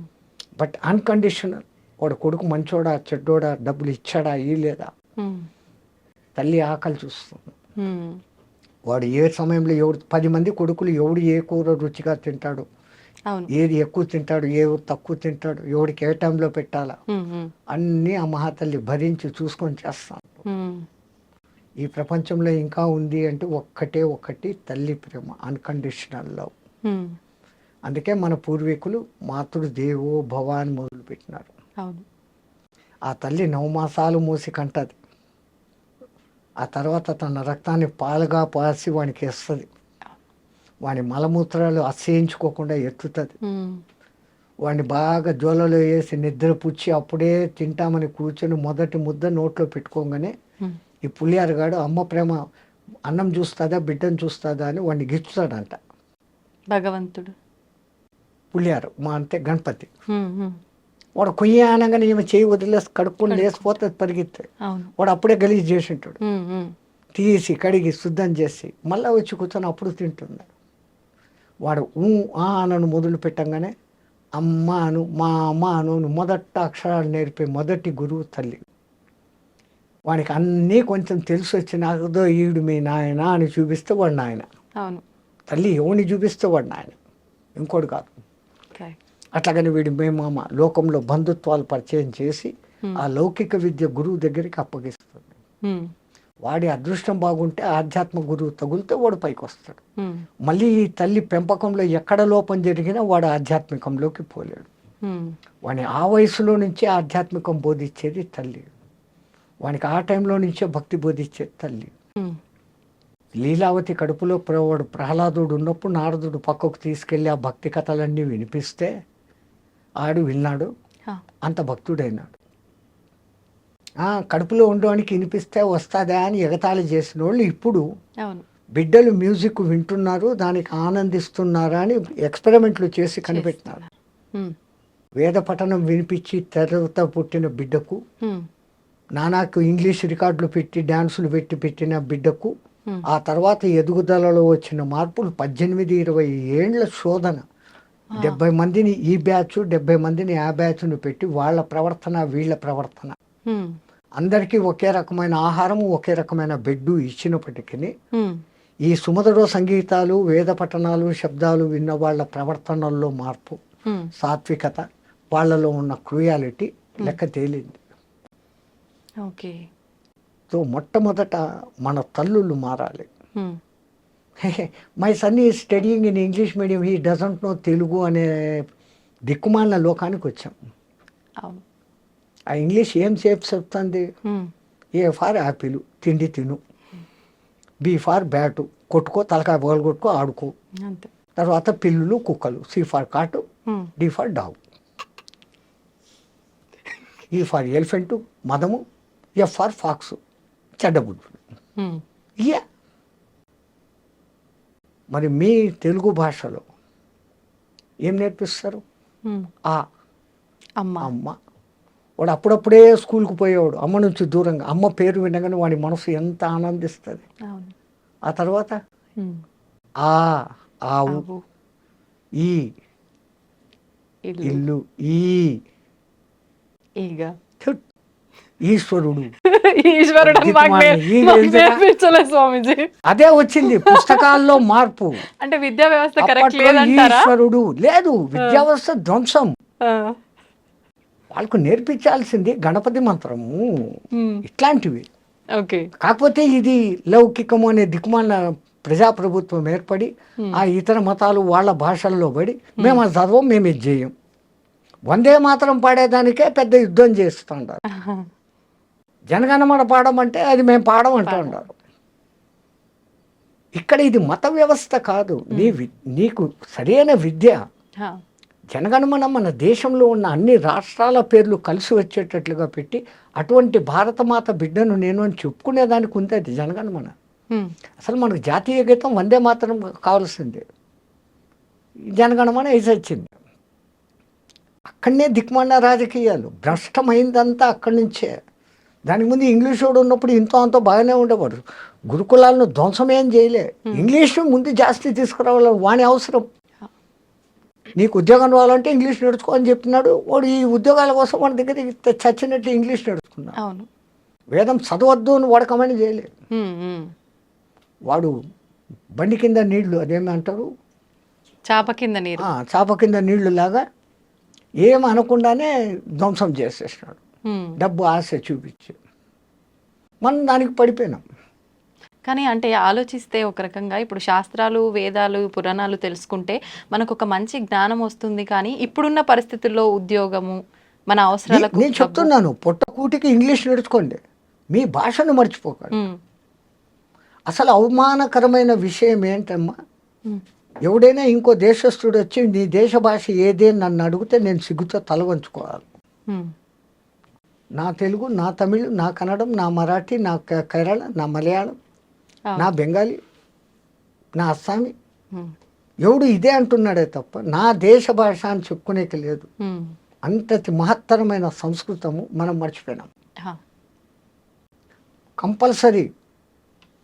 but unconditional. వాడు కొడుకు మంచోడా చెడ్డోడా, డబ్బులు ఇచ్చాడా ఇయ్యలేదా, ఉమ్, తల్లి ఆకలి చూస్తుంది. ఉమ్, వాడు ఏ సమయంలో ఎవడు 10 మంది కొడుకులు ఎవడు ఏ కూర రుచిగా తింటాడు, అవును. ఏది ఎక్కువ తింటాడు, ఏది తక్కువ తింటాడు, ఎవడికి ఏ టైంలో పెట్టాలా, ఉమ్, ఉమ్, అన్నీ ఆ మహాతల్లి భరించి చూసుకొని చేస్తాను. ఉమ్, ఈ ప్రపంచంలో ఇంకా ఉంది అంటే ఒక్కటి తల్లి ప్రేమ, అన్కండిషనల్ లవ్. అందుకే మన పూర్వీకులు మాతృదేవో భవ అని మొదలుపెట్టినారు. అవును. ఆ తల్లి 9 మాసాలు మూసి కంటది, ఆ తర్వాత తన రక్తాన్ని పాలుగా పాసి వానికి ఇస్తుంది, వాని మలమూత్రాలు అసహించుకోకుండా ఎత్తుతుంది, వాడిని బాగా జోలలో వేసి నిద్ర పుచ్చి అప్పుడే తింటామని కూర్చొని మొదటి ముద్ద నోట్లో పెట్టుకోగానే ఈ పులియారగాడు అమ్మ ప్రేమ అన్నం చూస్తుందా బిడ్డను చూస్తుందా అని వాడిని గిచ్చుతాడంట భగవంతుడు. పులియారు మా అంటే గణపతి. వాడు కొయ్య అనగానే ఈమె చేయి వదిలేసి కడుక్కొని లేసిపోతుంది పరిగెత్తే. వాడు అప్పుడే గలీజ్ చేసి ఉంటాడు, తీసి కడిగి శుద్ధం చేసి మళ్ళీ వచ్చి కూర్చొని అప్పుడు తింటున్నాడు. వాడు అనను మొదలు పెట్టంగానే అమ్మ అను, మా అమ్మ అను మొదట అక్షరాలు నేర్పే మొదటి గురువు తల్లి. వానికి అన్నీ కొంచెం తెలిసి వచ్చినాకదో ఈడు మీ నాయన అని చూపిస్తే వాడు నాయన. తల్లి ఎవరిని చూపిస్తే వాడు నాయన, ఇంకోటి కాదు. అట్లాగని వీడి మేమామ లోకంలో బంధుత్వాలు పరిచయం చేసి ఆ లౌకిక విద్య గురువు దగ్గరికి అప్పగిస్తుంది. వాడి అదృష్టం బాగుంటే ఆధ్యాత్మ గురువు తగులితే వాడు పైకి వస్తాడు. మళ్ళీ ఈ తల్లి పెంపకంలో ఎక్కడ లోపం జరిగినా వాడు ఆధ్యాత్మికంలోకి పోలేడు. వాడిని ఆ వయసులో నుంచే ఆధ్యాత్మికం బోధించేది తల్లి, వానికి ఆ టైంలో నుంచే భక్తి బోధించేది తల్లి. లీలావతి కడుపులో వాడు ప్రహ్లాదుడు ఉన్నప్పుడు నారదుడు పక్కకు తీసుకెళ్ళి ఆ భక్తి కథలన్నీ వినిపిస్తే ఆడు విన్నాడు, అంత భక్తుడైనాడు. కడుపులో ఉండడానికి వినిపిస్తే వస్తుందా అని ఎగతాళి చేసిన వాళ్ళు ఇప్పుడు బిడ్డలు మ్యూజిక్ వింటున్నారు, దానికి ఆనందిస్తున్నారా అని ఎక్స్పెరిమెంట్లు చేసి కనిపెట్టినారు. వేద పఠనం వినిపించి తర్వాత పుట్టిన బిడ్డకు, నానాకు ఇంగ్లీష్ రికార్డులు పెట్టి డ్యాన్సులు పెట్టిన బిడ్డకు, ఆ తర్వాత ఎదుగుదలలో వచ్చిన మార్పులు 18-20 ఏండ్ల శోధన, 70 మందిని ఈ బ్యాచ్ 70 మందిని ఆ బ్యాచ్ను పెట్టి వాళ్ళ ప్రవర్తన వీళ్ళ ప్రవర్తన అందరికీ ఒకే రకమైన ఆహారము ఒకే రకమైన బెడ్డు ఇచ్చినప్పటికీ ఈ సుమధుర సంగీతాలు వేద పఠనాలు శబ్దాలు విన్న వాళ్ళ ప్రవర్తనల్లో మార్పు, సాత్వికత, వాళ్ళలో ఉన్న క్రూయాలిటీ లెక్క తేలింది. సో మొట్టమొదట మన తల్లులు మారాలి. మై సన్ ఈ studying in English medium, he doesn't know Telugu అనే దిక్కుమాలిన లోకానికి వచ్చాం. ఆ ఇంగ్లీష్ ఏం సేపు చెప్తుంది? ఏ ఫార్ యాపిల్ తిండి తిను, బి ఫార్ బ్యాటు కొట్టుకో తలకాయ బోలు కొట్టుకో ఆడుకో, తర్వాత పిల్లులు కుక్కలు, C for cat, D for dog, E for elephant మదము, ఎఫ్ ఫార్ ఫాక్స్ చెడ్డబుద్ధులు. మరి మీ తెలుగు భాషలో ఏం నేర్పిస్తారు? అమ్మ. వాడు అప్పుడప్పుడే స్కూల్కి పోయేవాడు, అమ్మ నుంచి దూరంగా. అమ్మ పేరు వినగానే వాడి మనసు ఎంత ఆనందిస్తుంది. ఆ తర్వాత ఆవు, ఈ ఇల్లు, ఈశ్వరుడు. అదే వచ్చింది పుస్తకాల్లో మార్పు. అంటే విద్యా వ్యవస్థ ఈశ్వరుడు లేదు, విద్యా వ్యవస్థ ధ్వంసం. వాళ్ళకు నేర్పించాల్సింది గణపతి మంత్రము ఇట్లాంటివి. కాకపోతే ఇది లౌకికము అనే దిక్కుమాల ప్రజాప్రభుత్వం ఏర్పడి ఆ ఇతర మతాలు వాళ్ళ భాషల్లో పడి మేము అది చదవం, మేము ఇది చేయం. వందే మాత్రం పాడేదానికే పెద్ద యుద్ధం చేస్తుంటారు. జనగణమన పాడమంటే అది మేము పాడమంటూ ఉంటారు. ఇక్కడ ఇది మత వ్యవస్థ కాదు, నీకు సరైన విద్య. జనగణమన మన దేశంలో ఉన్న అన్ని రాష్ట్రాల పేర్లు కలిసి వచ్చేటట్లుగా పెట్టి అటువంటి భారతమాత బిడ్డను నేను అని చెప్పుకునేదానికి ఉంది అది జనగణమన. అసలు మనకు జాతీయ గీతం వందే మాత్రం కావాల్సిందే, జనగణమన వేసి వచ్చింది. అక్కడనే దిక్మాలిన రాజకీయాలు, భ్రష్టమైందంతా అక్కడి నుంచే. దానికి ముందు ఇంగ్లీష్ వాడు ఉన్నప్పుడు ఇంతో అంతో బాగానే ఉండేవాడు. గురుకులాలను ధ్వంసమేం చేయలే. ఇంగ్లీష్ ముందు జాస్తి తీసుకురావాలి, వాని అవసరం. నీకు ఉద్యోగం రావాలంటే ఇంగ్లీష్ నేర్చుకో అని చెప్తున్నాడు వాడు. ఈ ఉద్యోగాల కోసం వాడి దగ్గర చచ్చినట్టు ఇంగ్లీష్ నేర్చుకున్నాడు. వేదం చదవద్దు అని వాడు కమెంట్ చేయలేదు. వాడు బండి కింద నీళ్లు, అదేమంటారు, చాప కింద నీరు, చాప కింద నీళ్లు లాగా ఏం అనకుండానే ధ్వంసం చేసేసినాడు. డబ్బు ఆశ చూపించి మనం దానికి పడిపోయినాం. కానీ అంటే ఆలోచిస్తే ఒక రకంగా ఇప్పుడు శాస్త్రాలు, వేదాలు, పురాణాలు తెలుసుకుంటే మనకు ఒక మంచి జ్ఞానం వస్తుంది. కానీ ఇప్పుడున్న పరిస్థితుల్లో ఉద్యోగము, మన అవసరాలకు నేను చెప్తున్నాను, పొట్టకూటికి ఇంగ్లీష్ నేర్చుకోండి, మీ భాషను మర్చిపోకండి. ఉమ్, అసలు అవమానకరమైన విషయం ఏంటమ్మా, ఉమ్, ఎవడైనా ఇంకో దేశస్థుడు వచ్చి నీ దేశ భాష ఏదే నన్ను అడిగితే నేను సిగ్గుతో తల వంచుకోవాలి. ఉమ్, నా తెలుగు, నా తమిళ్, నా కన్నడం, నా మరాఠీ, నా కేరళ, నా మలయాళం, నా బెంగాలీ, నా అస్సామీ, ఉమ్, ఎవడు ఇదే అంటున్నాడే తప్ప నా దేశ భాష అని చెప్పుకునేకి లేదు. ఉమ్, అంతటి మహత్తరమైన సంస్కృతము మనం మర్చిపోయినాం. హా, కంపల్సరీ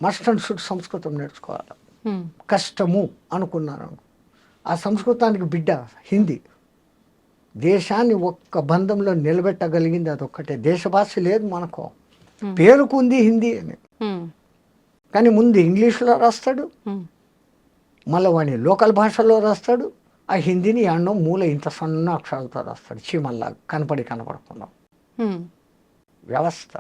మస్ట్ అండ్ షుడ్ సంస్కృతం నేర్చుకోవాలి. ఉమ్, కష్టము అనుకున్నాను. ఆ సంస్కృతానికి బిడ్డ హిందీ. దేశాన్ని ఒక్క బంధంలో నిలబెట్టగలిగింది అదొక్కటే. దేశ భాష లేదు మనకు, పేరుకు ఉంది హిందీ అని, ఉమ్, కానీ కానీ ముందు ఇంగ్లీష్లో రాస్తాడు, మళ్ళీ వాడిని లోకల్ భాషలో రాస్తాడు. ఆ హిందీని ఎన్నో మూల ఇంత సన్న అక్షరాలతో రాస్తాడు, చీమల్లాగా కనపడకుండా. వ్యవస్థ